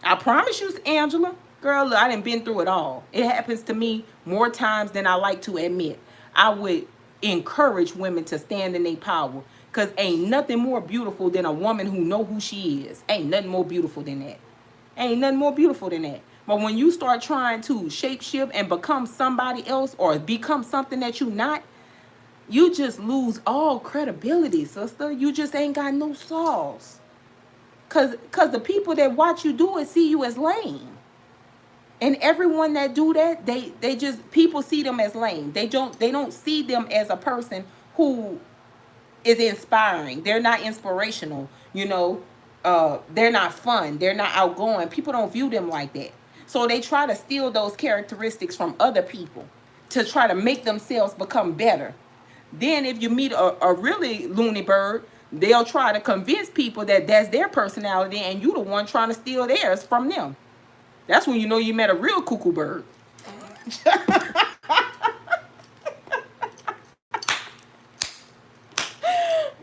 I promise you, Angela, girl, look, I done been through it all. It happens to me more times than I like to admit. I would encourage women to stand in their power, because ain't nothing more beautiful than a woman who know who she is. Ain't nothing more beautiful than that. Ain't nothing more beautiful than that. But when you start trying to shape shift and become somebody else, or become something that you not, you just lose all credibility, sister. You just ain't got no sauce. Cause the people that watch you do it see you as lame. And everyone that do that, they just, people see them as lame. They don't see them as a person who is inspiring. They're not inspirational, you know. They're not fun. They're not outgoing. People don't view them like that. So they try to steal those characteristics from other people to try to make themselves become better. Then if you meet a really loony bird, they'll try to convince people that that's their personality, and you the one trying to steal theirs from them. That's when you know you met a real cuckoo bird.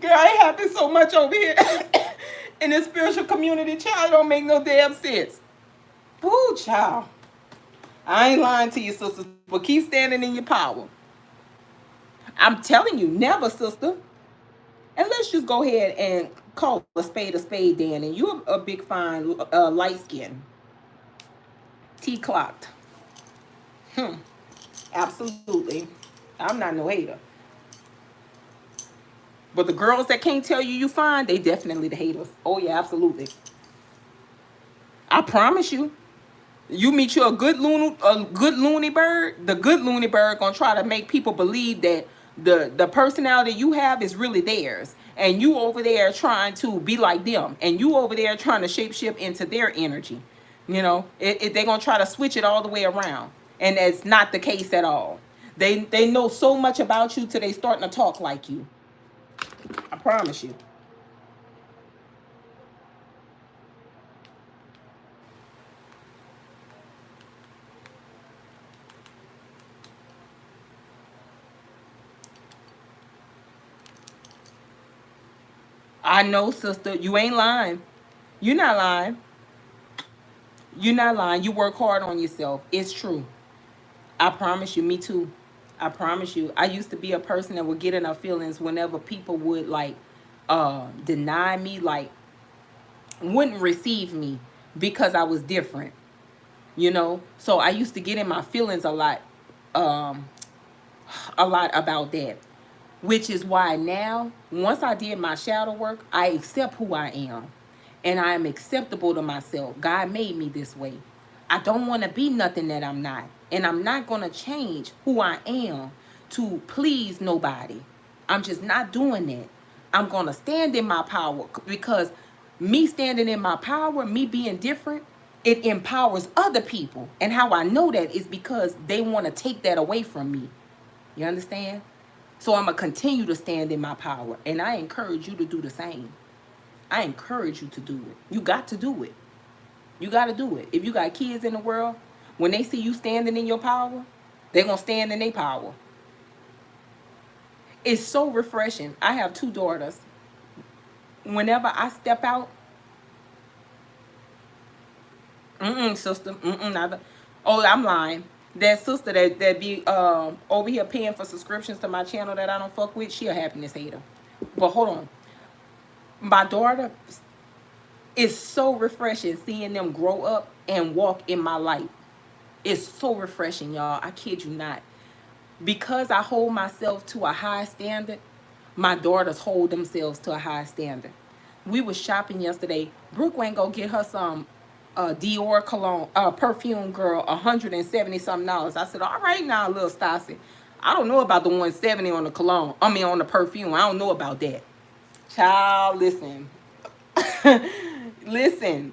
Girl, it happens so much over here in the spiritual community, child. It don't make no damn sense. Ooh, child. I ain't lying to you, sisters, but keep standing in your power. I'm telling you, never, sister. And let's just go ahead and call a spade, Dan. And you're a big, fine, light skin. T clocked. Absolutely. I'm not no hater. But the girls that can't tell you fine, they definitely the haters. Oh yeah, absolutely. I promise you. You meet you a good loony bird. The good loony bird gonna try to make people believe that the personality you have is really theirs, and you over there trying to be like them, and you over there trying to shapeshift into their energy. You know, they're gonna try to switch it all the way around, and that's not the case at all. They know so much about you till they starting to talk like you. I promise you. I know, sister. You ain't lying. You're not lying. You're not lying. You work hard on yourself. It's true. I promise you. Me too. I promise you. I used to be a person that would get in her feelings whenever people would like deny me, like wouldn't receive me because I was different. You know? So I used to get in my feelings um a lot about that. Which is why now, once I did my shadow work, I accept who I am. And I am acceptable to myself. God made me this way. I don't want to be nothing that I'm not. And I'm not going to change who I am to please nobody. I'm just not doing that. I'm going to stand in my power, because me standing in my power, me being different, it empowers other people. And how I know that is because they want to take that away from me. You understand? So I'm going to continue to stand in my power. And I encourage you to do the same. I encourage you to do it. You got to do it. You got to do it. If you got kids in the world, when they see you standing in your power, they're going to stand in their power. It's so refreshing. I have two daughters. Whenever I step out, sister, not the, oh, I'm lying. That sister that be over here paying for subscriptions to my channel that I don't fuck with, she a happiness hater. But hold on. My daughter, it's so refreshing seeing them grow up and walk in my light. It's so refreshing, y'all. I kid you not. Because I hold myself to a high standard, my daughters hold themselves to a high standard. We was shopping yesterday. Brooke went go get her some Dior cologne, perfume, girl, $170 something. I said, all right now, little Stassi. I don't know about the 170 on the cologne. I mean on the perfume. I don't know about that. Child, listen. Listen.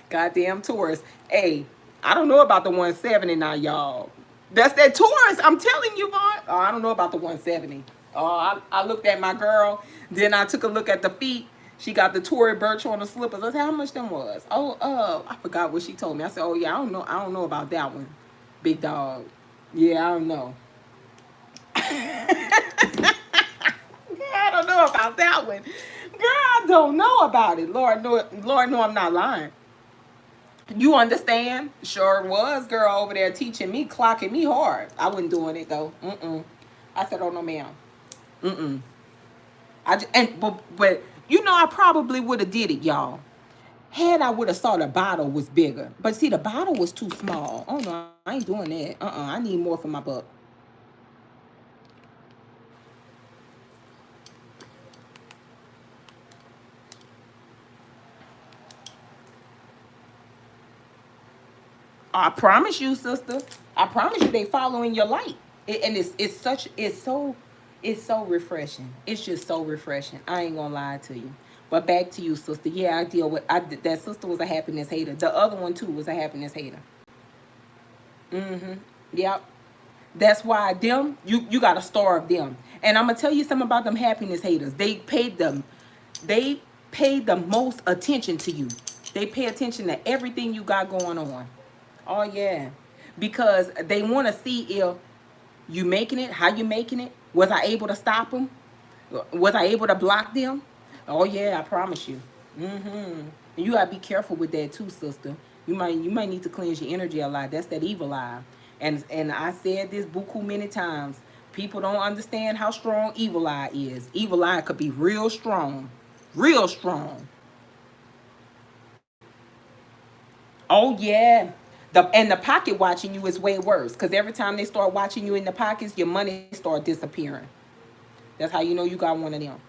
Goddamn Taurus. Hey, I don't know about the 170 now, y'all. That's that Taurus. I'm telling you, boy. Oh, I don't know about the 170. Oh, I looked at my girl. Then I took a look at the feet. She got the Tory Burch on the slippers. I said, how much them was? Oh, I forgot what she told me. I said, oh yeah, I don't know about that one, big dog. Yeah, I don't know. I don't know about that one. Girl, I don't know about it. Lord, no, I'm not lying. You understand? Sure was, girl, over there teaching me, clocking me hard. I wasn't doing it though. I said, oh no, ma'am. Mm-mm. But you know, I probably would have did it, y'all. Had I would have saw the bottle was bigger. But see, the bottle was too small. Oh no, I ain't doing that. I need more for my buck. I promise you, sister. I promise you, they following your light, and it's so refreshing. It's just so refreshing. I ain't gonna lie to you. But back to you, sister. Yeah, I deal with. That sister was a happiness hater. The other one too was a happiness hater. Yep. That's why you got to starve them. And I'm gonna tell you something about them happiness haters. They pay the most attention to you. They pay attention to everything you got going on. Oh yeah, because they want to see if you making it, how you making it. Was I able to stop them? Was I able to block them? Oh yeah, I promise you. And you gotta be careful with that too, sister. You might need to cleanse your energy a lot. That's that evil eye. And I said this buku many times. People don't understand how strong evil eye is. Evil eye could be real strong. Real strong. Oh yeah. And the pocket watching you is way worse. Because every time they start watching you in the pockets, your money start disappearing. That's how you know you got one of them.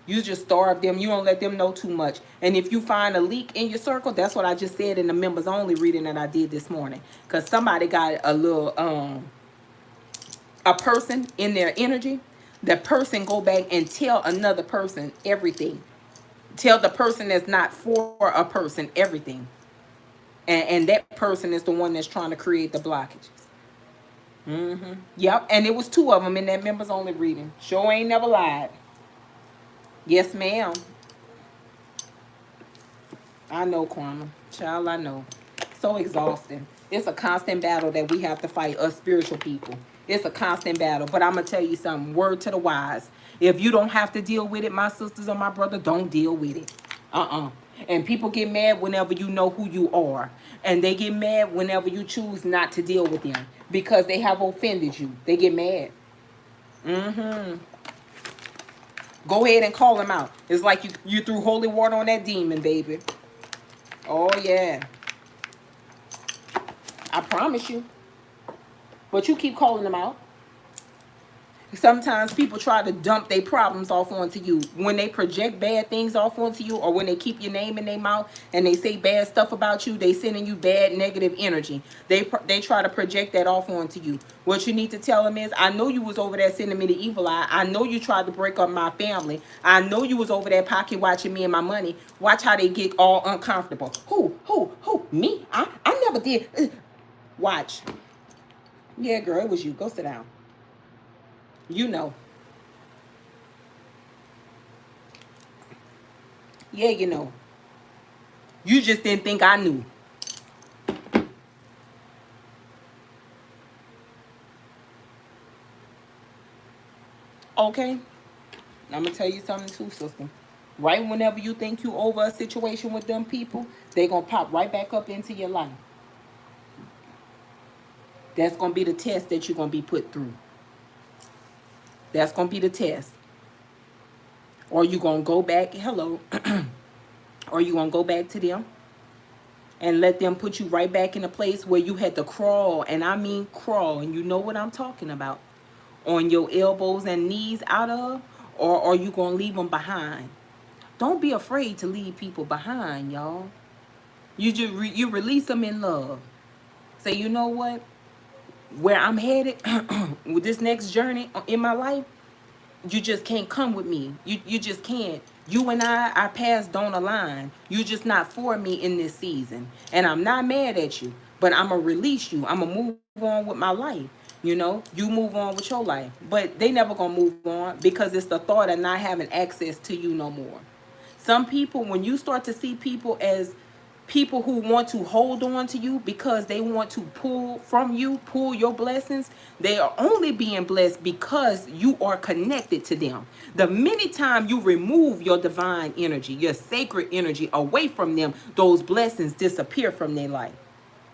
You just starve them. You don't let them know too much. And if you find a leak in your circle, that's what I just said in the members only reading that I did this morning. Because somebody got a person in their energy. The person go back and tell another person everything. Tell the person that's not for a person everything. And that person is the one that's trying to create the blockages. Yep. And it was two of them in that members only reading. Sure ain't never lied. Yes, ma'am. I know, Kwame. Child, I know. So exhausting. It's a constant battle that we have to fight, us spiritual people. It's a constant battle. But I'm going to tell you something. Word to the wise. If you don't have to deal with it, my sisters or my brother, don't deal with it. And people get mad whenever you know who you are. And they get mad whenever you choose not to deal with them. Because they have offended you. They get mad. Go ahead and call them out. It's like you threw holy water on that demon, baby. Oh, yeah. I promise you. But you keep calling them out. Sometimes people try to dump their problems off onto you. When they project bad things off onto you, or when they keep your name in their mouth and they say bad stuff about you, they sending you bad negative energy. They try to project that off onto you. What you need to tell them is, I know you was over there sending me the evil eye. I know you tried to break up my family. I know you was over there pocket watching me and my money. Watch how they get all uncomfortable. Who? Me? I never did. Watch. Yeah, girl, it was you. Go sit down. You know. Yeah, you know. You just didn't think I knew. Okay? I'm going to tell you something too, sister. Right whenever you think you over a situation with them people, they going to pop right back up into your life. That's going to be the test that you're going to be put through. That's going to be the test. Or you going to go back, hello, or you going to go back to them and let them put you right back in a place where you had to crawl, and I mean crawl, and you know what I'm talking about, on your elbows and knees out of, or are you going to leave them behind? Don't be afraid to leave people behind, y'all. You release them in love. Say, you know what? Where I'm headed with this next journey in my life, you just can't come with me. You just can't. You and I, our paths don't align. You're just not for me in this season. And I'm not mad at you, but I'm going to release you. I'm going to move on with my life. You move on with your life. But they never gonna move on because it's the thought of not having access to you no more. Some people, when you start to see people as people who want to hold on to you because they want to pull from you, pull your blessings, they are only being blessed because you are connected to them. The minute time you remove your divine energy, your sacred energy away from them, those blessings disappear from their life.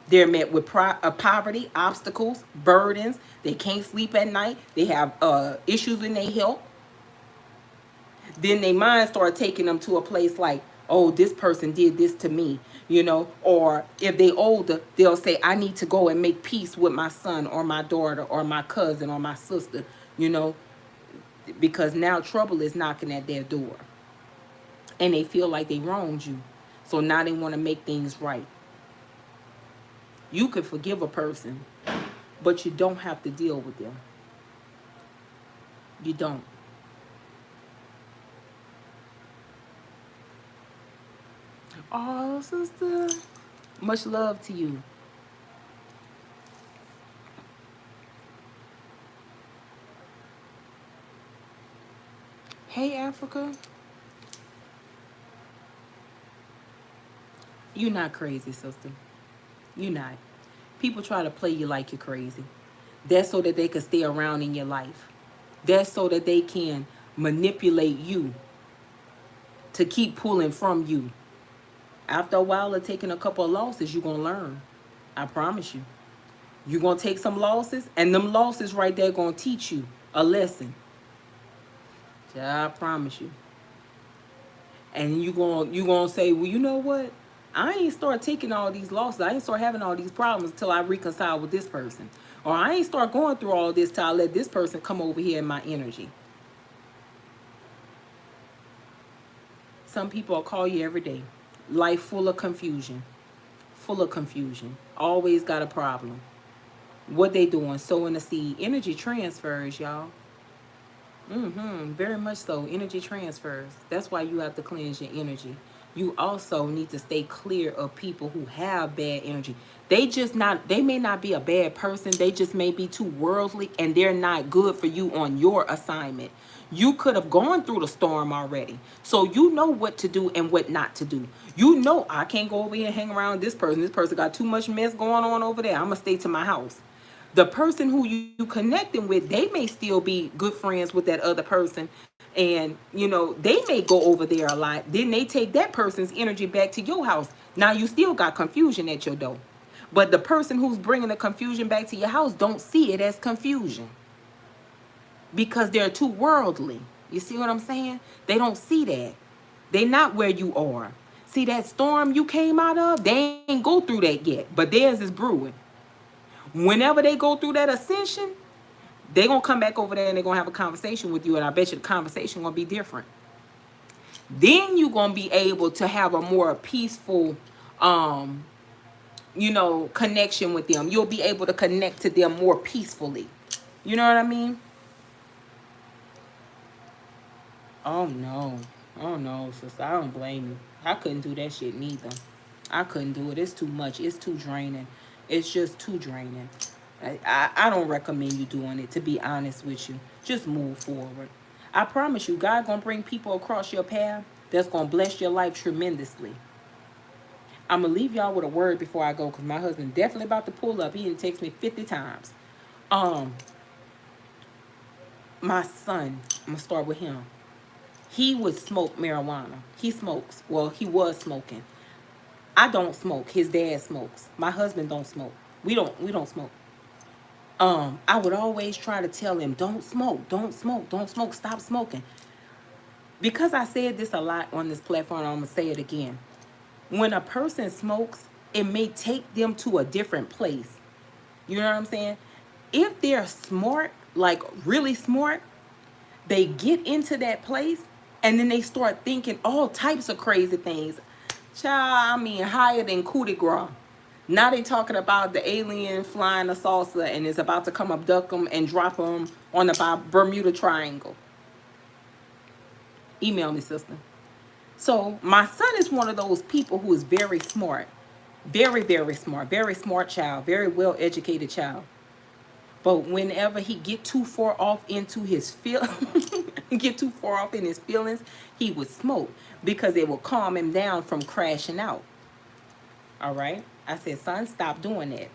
They're met with poverty, obstacles, burdens. They can't sleep at night. They have issues in their health. Then their mind start taking them to a place like, oh, this person did this to me, or if they older, they'll say, I need to go and make peace with my son or my daughter or my cousin or my sister, you know, because now trouble is knocking at their door and they feel like they wronged you. So now they want to make things right. You could forgive a person, but you don't have to deal with them. You don't. Oh, sister, much love to you. Hey, Africa. You're not crazy, sister. You're not. People try to play you like you're crazy. That's so that they can stay around in your life. That's so that they can manipulate you to keep pulling from you. After a while of taking a couple of losses, you're going to learn. I promise you. You're going to take some losses, and them losses right there going to teach you a lesson. Yeah, I promise you. And you gonna say, well, you know what? I ain't start taking all these losses. I ain't start having all these problems until I reconcile with this person. Or I ain't start going through all this till I let this person come over here in my energy. Some people will call you every day. Life full of confusion. Full of confusion. Always got a problem. What they doing? Sowing a seed. Energy transfers, y'all. Very much so. Energy transfers. That's why you have to cleanse your energy. You also need to stay clear of people who have bad energy. They may not be a bad person. They just may be too worldly and they're not good for you on your assignment. You could have gone through the storm already. So you know what to do and what not to do. You know, I can't go over here and hang around this person. This person got too much mess going on over there. I'm going to stay to my house. The person who you connecting with, they may still be good friends with that other person, and they may go over there a lot. Then they take that person's energy back to your house. Now you still got confusion at your door, but the person who's bringing the confusion back to your house don't see it as confusion because they're too worldly. You see what I'm saying? They don't see that. They not where you are. See that storm you came out of, they ain't go through that yet, but theirs is brewing. Whenever they go through that ascension, they're going to come back over there and they're going to have a conversation with you. And I bet you the conversation going to be different. Then you're going to be able to have a more peaceful, connection with them. You'll be able to connect to them more peacefully. You know what I mean? Oh, no. Oh, no, sister. I don't blame you. I couldn't do that shit neither. I couldn't do it. It's too much. It's too draining. It's just too draining. I don't recommend you doing it, to be honest with you. Just move forward. I promise you, God gonna bring people across your path that's gonna bless your life tremendously. I'm gonna leave y'all with a word before I go, because my husband definitely about to pull up. He didn't text me 50 times. My son, I'm gonna start with him. He would smoke marijuana. He smokes. Well, he was smoking. I don't smoke. His dad smokes. My husband don't smoke. We don't smoke. I would always try to tell him, don't smoke, don't smoke, don't smoke, stop smoking. Because I said this a lot on this platform, I'm gonna say it again. When a person smokes, it may take them to a different place. You know what I'm saying? If they're smart, like really smart, they get into that place and then they start thinking all types of crazy things. Child, I mean, higher than coup de grace. Now they talking about the alien flying a saucer and is about to come abduct them and drop them on the Bermuda Triangle. Email me, sister. So my son is one of those people who is very smart. Very, very smart. Very smart child. Very well-educated child. But whenever he get too far off into his feel, get too far off in his feelings, he would smoke because it will calm him down from crashing out. All right. I said, son, stop doing that.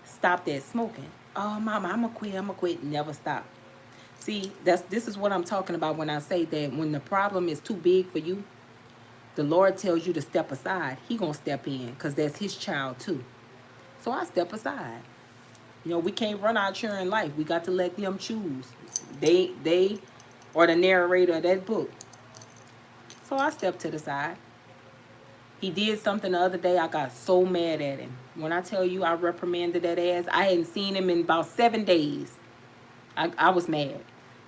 Stop that smoking. Oh, mama, I'm gonna quit. I'm gonna quit. Never stop. See, this is what I'm talking about when I say that when the problem is too big for you, the Lord tells you to step aside. He gonna step in because that's his child too. So I step aside. You know, we can't run our children life. We got to let them choose. They are the narrator of that book. So I stepped to the side. He did something the other day. I got so mad at him. When I tell you I reprimanded that ass, I hadn't seen him in about 7 days. I was mad.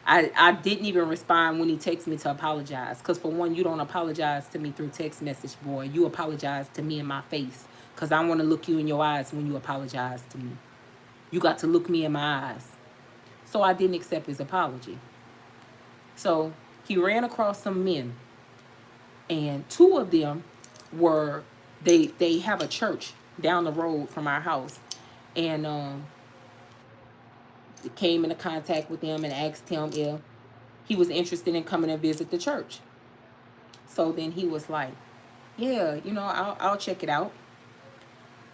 I didn't even respond when he texted me to apologize. Because for one, you don't apologize to me through text message, boy. You apologize to me in my face. Because I want to look you in your eyes when you apologize to me. You got to look me in my eyes. So I didn't accept his apology. So he ran across some men. And two of them were, they have a church down the road from our house. And came into contact with them and asked him if he was interested in coming and visit the church. So then he was like, yeah, I'll check it out.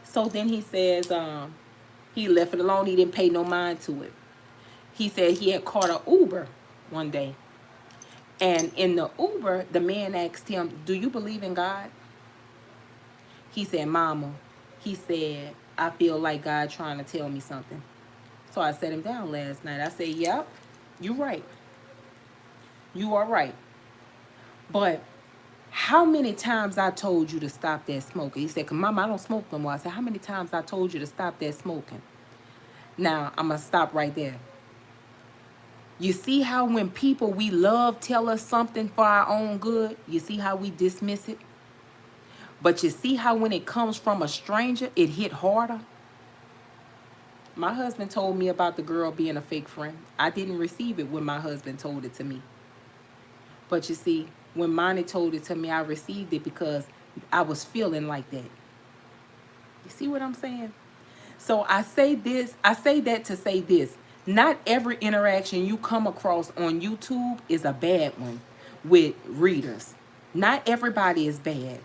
So then he says, he left it alone. He didn't pay no mind to it. He said he had caught an Uber one day. And in the Uber, the man asked him, do you believe in God? He said, mama, he said, I feel like God trying to tell me something. So I sat him down last night. I said, yep, you're right. You are right. But how many times I told you to stop that smoking? He said, mama, I don't smoke no more. I said, how many times I told you to stop that smoking? Now, I'm going to stop right there. You see how when people we love tell us something for our own good, you see how we dismiss it? But you see how when it comes from a stranger, it hit harder? My husband told me about the girl being a fake friend. I didn't receive it when my husband told it to me. But you see, when Monty told it to me, I received it because I was feeling like that. You see what I'm saying? So I say that to say this. Not every interaction you come across on YouTube is a bad one with readers. Not everybody is bad.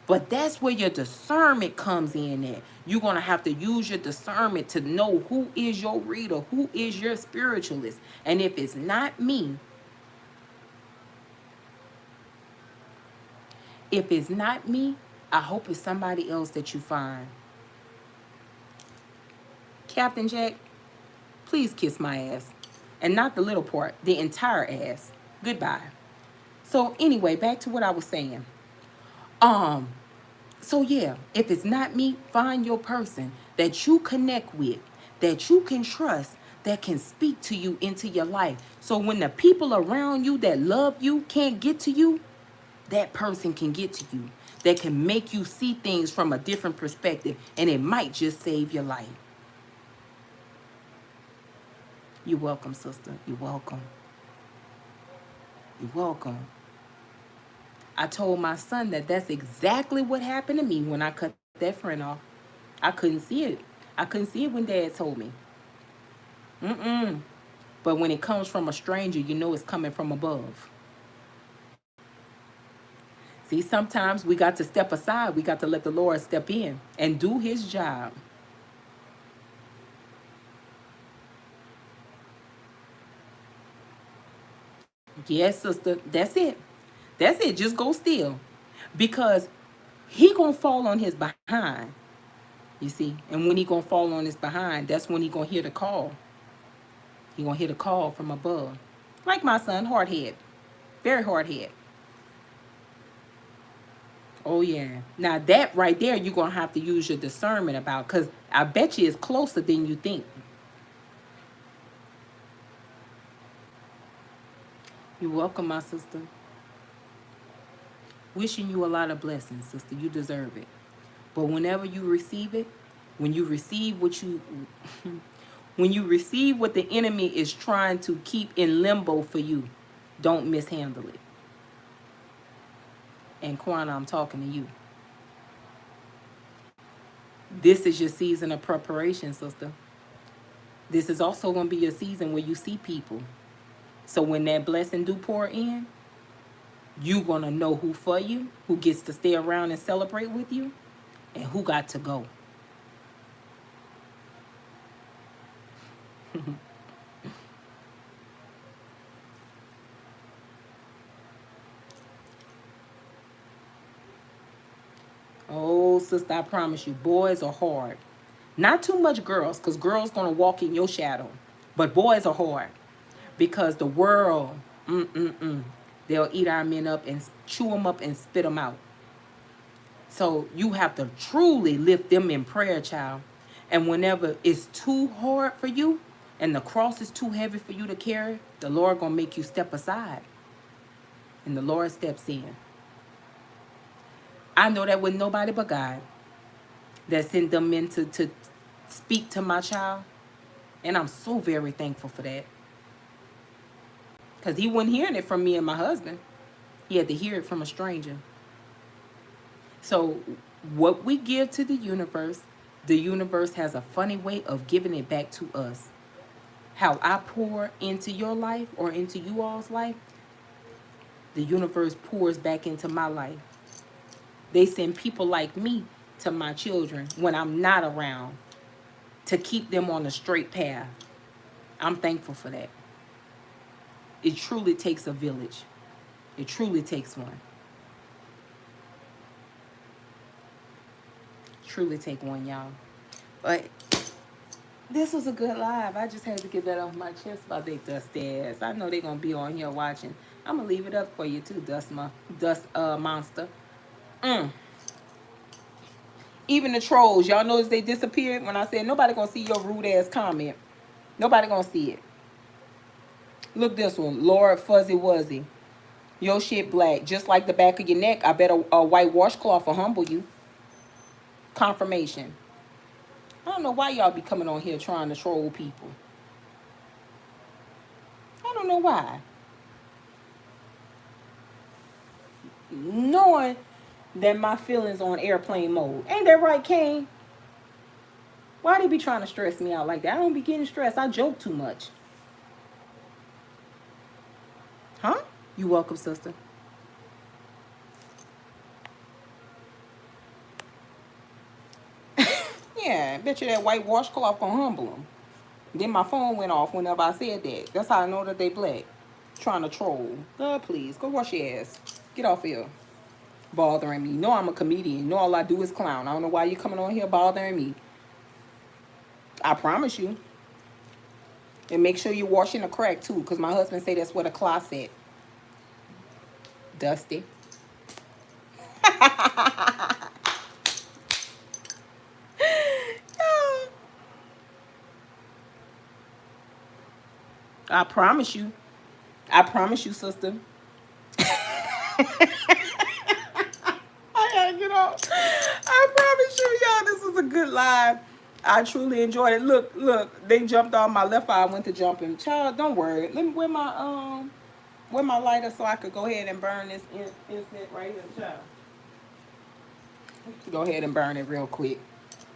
But that's where your discernment comes in at. You're going to have to use your discernment to know who is your reader, who is your spiritualist. And if it's not me, I hope it's somebody else that you find. Captain Jack, please kiss my ass. And not the little part, the entire ass. Goodbye. So anyway, back to what I was saying. So yeah, if it's not me, find your person that you connect with, that you can trust, that can speak to you into your life. So when the people around you that love you can't get to you, that person can get to you. That can make you see things from a different perspective, and it might just save your life. You're welcome, sister. You're welcome. You're welcome. I told my son that that's exactly what happened to me when I cut that friend off. I couldn't see it. I couldn't see it when Dad told me. But when it comes from a stranger, you know it's coming from above. See, sometimes we got to step aside. We got to let the Lord step in and do his job. Yes, sister. That's it. That's it. Just go still. Because he gonna fall on his behind. You see? And when he gonna fall on his behind, that's when he gonna hear the call. He gonna hear the call from above. Like my son, hard head. Very hard head. Oh yeah. Now that right there, you're gonna have to use your discernment about, because I bet you it's closer than you think. You're welcome, my sister. Wishing you a lot of blessings, sister. You deserve it. But whenever you receive it, when you receive what you when you receive what the enemy is trying to keep in limbo for you, don't mishandle it. And Kwana, I'm talking to you. This is your season of preparation, sister. This is also going to be a season where you see people. So when that blessing do pour in, you going to know who for you, who gets to stay around and celebrate with you, and who got to go. Oh, sister, I promise you, boys are hard. Not too much girls, because girls going to walk in your shadow. But boys are hard. Because the world, they'll eat our men up and chew them up and spit them out. So you have to truly lift them in prayer, child. And whenever it's too hard for you and the cross is too heavy for you to carry, the Lord going to make you step aside. And the Lord steps in. I know that with nobody but God that sent them in to speak to my child. And I'm so very thankful for that. Because he wasn't hearing it from me and my husband. He had to hear it from a stranger. So what we give to the universe has a funny way of giving it back to us. How I pour into your life or into you all's life, the universe pours back into my life. They send people like me to my children when I'm not around to keep them on the straight path. I'm thankful for that. It truly takes a village. It truly takes one. Truly take one, y'all. But this was a good live. I just had to get that off my chest about they dusty ass. I know they're going to be on here watching. I'm going to leave it up for you too, Dust Monster. Even the trolls, y'all notice they disappeared when I said nobody going to see your rude ass comment. Nobody going to see it. Look this one. Lord Fuzzy Wuzzy. Your shit black. Just like the back of your neck. I bet a white washcloth will humble you. Confirmation. I don't know why y'all be coming on here trying to troll people. I don't know why. Knowing that my feelings on airplane mode. Ain't that right, Kane? Why they be trying to stress me out like that? I don't be getting stressed. I joke too much. Huh? You welcome, sister. Yeah, I bet you that white washcloth gonna humble them. Then my phone went off whenever I said that. That's how I know that they black. Trying to troll. God, please, go wash your ass. Get off here. Bothering me. No, I'm a comedian. No, all I do is clown. I don't know why you coming on here bothering me. I promise you. And make sure you're washing the crack too, because my husband say that's what a closet. Dusty. I promise you. I promise you, sister. I gotta get off. I promise you, y'all, this was a good live. I truly enjoyed it. Look, they jumped on my left eye. I went to jumping. Child, don't worry. Let me wear my lighter so I could go ahead and burn this incense right here, child. Go ahead and burn it real quick.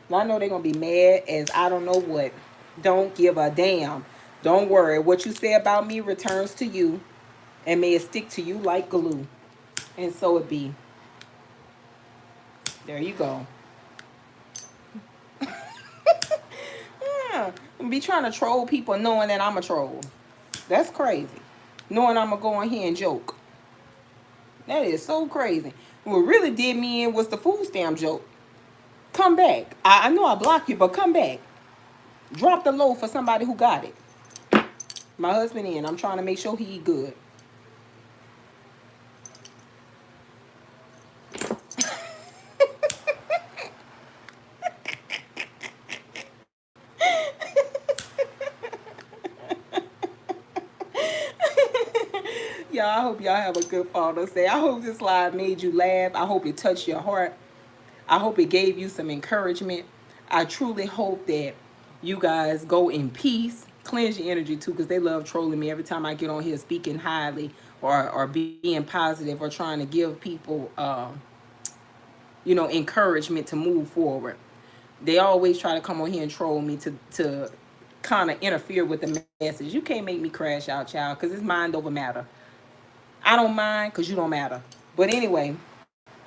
Now, I know they're gonna be mad as I don't know what. Don't give a damn. Don't worry. What you say about me returns to you, and may it stick to you like glue. And so it be. There you go. Yeah. Be trying to troll people knowing that I'm a troll. That's crazy. Knowing I'm going to go in here and joke. That is so crazy. What really did me in was the food stamp joke. Come back. I know I blocked you, but come back. Drop the low for somebody who got it. My husband in. I'm trying to make sure he eat good. Y'all, I hope y'all have a good Father's Day. I hope this live made you laugh. I hope it touched your heart. I hope it gave you some encouragement. I truly hope that you guys go in peace. Cleanse your energy too, because they love trolling me every time I get on here speaking highly or being positive or trying to give people, encouragement to move forward. They always try to come on here and troll me to kind of interfere with the message. You can't make me crash out, child, because it's mind over matter. I don't mind because you don't matter. But anyway,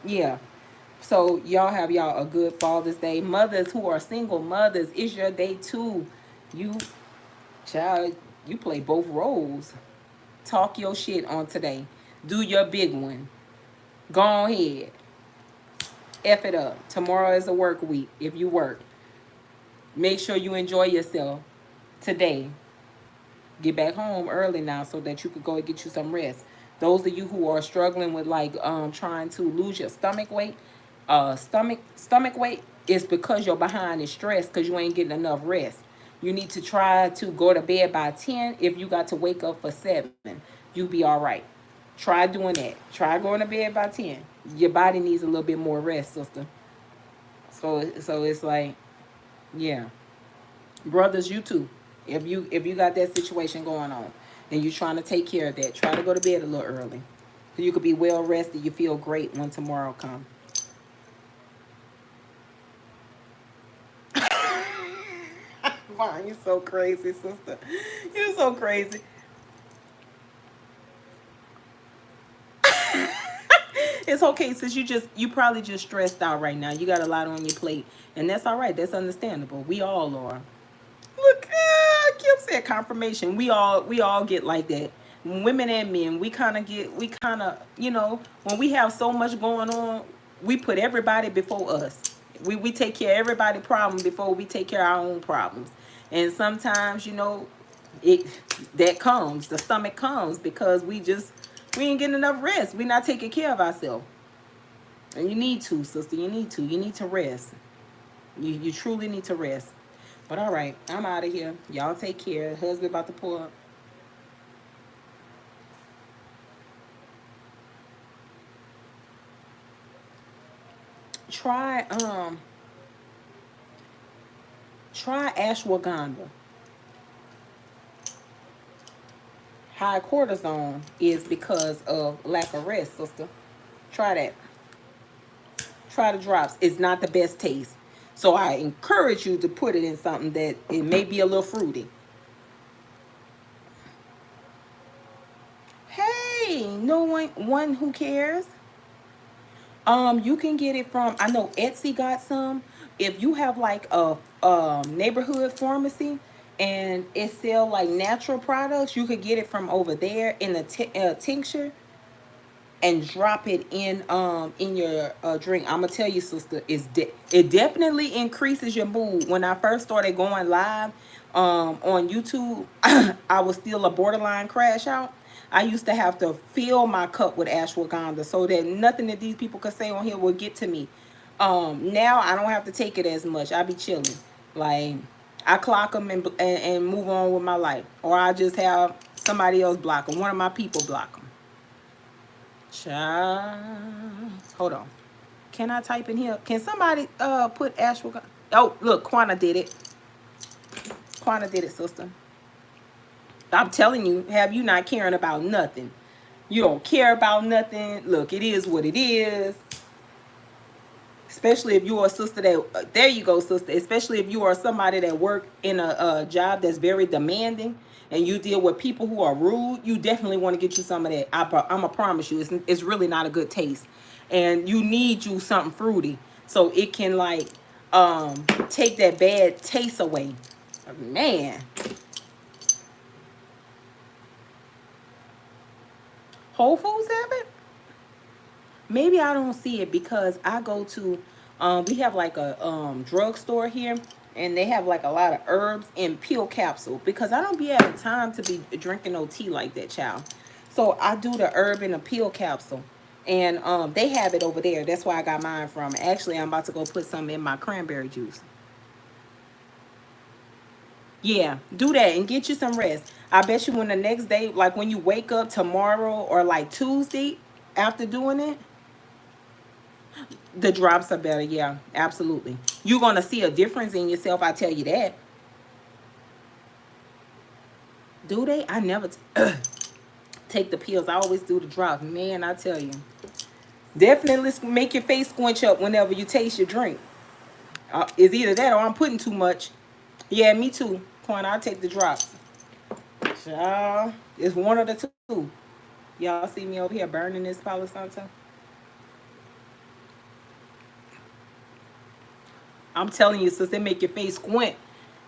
yeah. So y'all have y'all a good Father's Day. Mothers who are single mothers, it's your day too. You, child, you play both roles. Talk your shit on today. Do your big one. Go ahead. F it up. Tomorrow is a work week if you work. Make sure you enjoy yourself today. Get back home early now so that you could go and get you some rest. Those of you who are struggling with like trying to lose your stomach weight is because your behind is stressed because you ain't getting enough rest. You need to try to go to bed by 10. If you got to wake up for 7, you'll be all right. Try doing that. Try going to bed by 10. Your body needs a little bit more rest, sister. So it's like, yeah. Brothers, you too. If you got that situation going on and you're trying to take care of that, try to go to bed a little early. So you could be well rested. You feel great when tomorrow comes. Wow, you so crazy, sister. You so crazy. It's okay, since you probably just stressed out right now. You got a lot on your plate, and that's all right. That's understandable. We all are. Look, Kim said confirmation. We all get like that. Women and men, we kind of, when we have so much going on, we put everybody before us. We take care of everybody's problem before we take care of our own problems. And sometimes, it the stomach comes because we ain't getting enough rest. We not taking care of ourselves. And you need to, sister. You need to rest. You truly need to rest. But all right, I'm out of here. Y'all take care. Husband about to pull up. Try try ashwagandha. High cortisone is because of lack of rest, sister. Try that. Try the drops. It's not the best taste. So I encourage you to put it in something that it may be a little fruity. Hey, no one who cares. You can get it from, I know Etsy got some. If you have like a neighborhood pharmacy and it sell like natural products, you could get it from over there in a tincture and drop it in your drink. I'm gonna tell you, sister, it definitely increases your mood. When I first started going live on YouTube, I was still a borderline crash out. I used to have to fill my cup with ashwagandha so that nothing that these people could say on here would get to me. Now I don't have to take it as much. I be chilling. Like, I clock them and move on with my life, or I just have somebody else block them. One of my people block them. Child. Hold on. Can I type in here? Can somebody put ashwagandha? Oh, look, Quana did it. Quana did it, sister. I'm telling you, have you not caring about nothing? You don't care about nothing. Look, it is what it is. Especially if you are a sister that, there you go, sister. Especially if you are somebody that work in a job that's very demanding and you deal with people who are rude, you definitely want to get you some of that. I'm going to promise you, it's really not a good taste. And you need you something fruity so it can like take that bad taste away. Man. Whole Foods have it? Maybe I don't see it because I go to, we have like a drugstore here, and they have like a lot of herbs in pill capsule because I don't be having time to be drinking no tea like that, child. So I do the herb in a pill capsule, and they have it over there. That's where I got mine from. Actually, I'm about to go put some in my cranberry juice. Yeah, do that and get you some rest. I bet you when the next day, like when you wake up tomorrow or like Tuesday after doing it, the drops are better. Yeah, absolutely. You're going to see a difference in yourself. I tell you that. Do they? I never take the pills. I always do the drops. Man, I tell you. Definitely make your face squinch up whenever you taste your drink. It's either that or I'm putting too much. Yeah, me too. point, I'll take the drops. Child, it's one of the two. Y'all see me over here burning this Palo Santo? I'm telling you, sis, they make your face squint.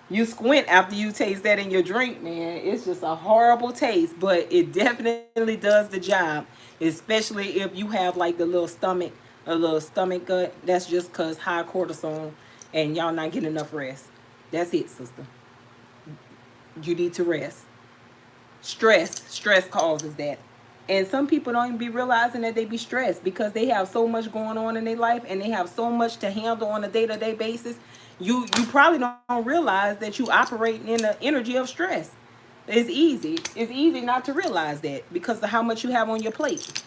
You squint after you taste that in your drink, man. It's just a horrible taste, but it definitely does the job. Especially if you have like a little stomach gut. That's just cause high cortisol and y'all not getting enough rest. That's it, sister. You need to rest. Stress causes that. And some people don't even be realizing that they be stressed because they have so much going on in their life and they have so much to handle on a day-to-day basis. You probably don't realize that you operate in the energy of stress. It's easy not to realize that because of how much you have on your plate.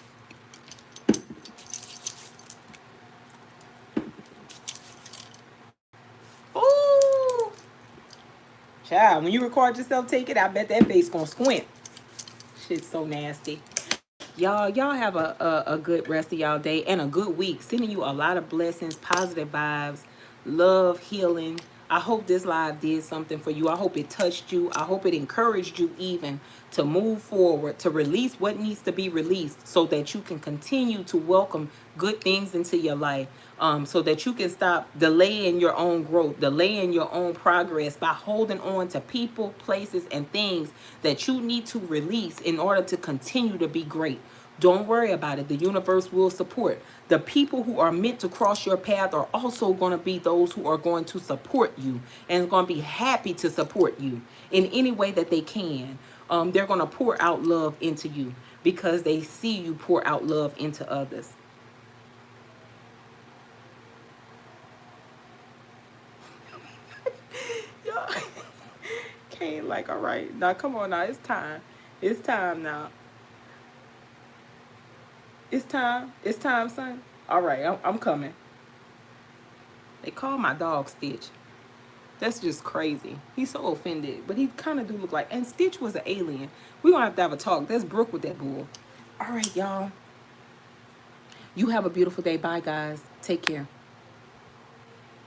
Ooh, child, when you record yourself take it, I bet that face gonna squint. Shit's so nasty. Y'all have a good rest of y'all day and a good week. Sending you a lot of blessings, positive vibes, love, healing. I hope this live did something for you. I hope it touched you. I hope it encouraged you even to move forward, to release what needs to be released so that you can continue to welcome good things into your life. So that you can stop delaying your own growth, delaying your own progress by holding on to people, places, and things that you need to release in order to continue to be great. Don't worry about it. The universe will support. The people who are meant to cross your path are also going to be those who are going to support you and going to be happy to support you in any way that they can. They're going to pour out love into you because they see you pour out love into others. Y'all can't like, all right, now come on now, it's time. It's time now. It's time, son. All right, I'm coming. They call my dog Stitch. That's just crazy. He's so offended, but he kind of do look like. And Stitch was an alien. We gonna have to have a talk. That's Brooke with that bull. All right, y'all. You have a beautiful day. Bye, guys. Take care.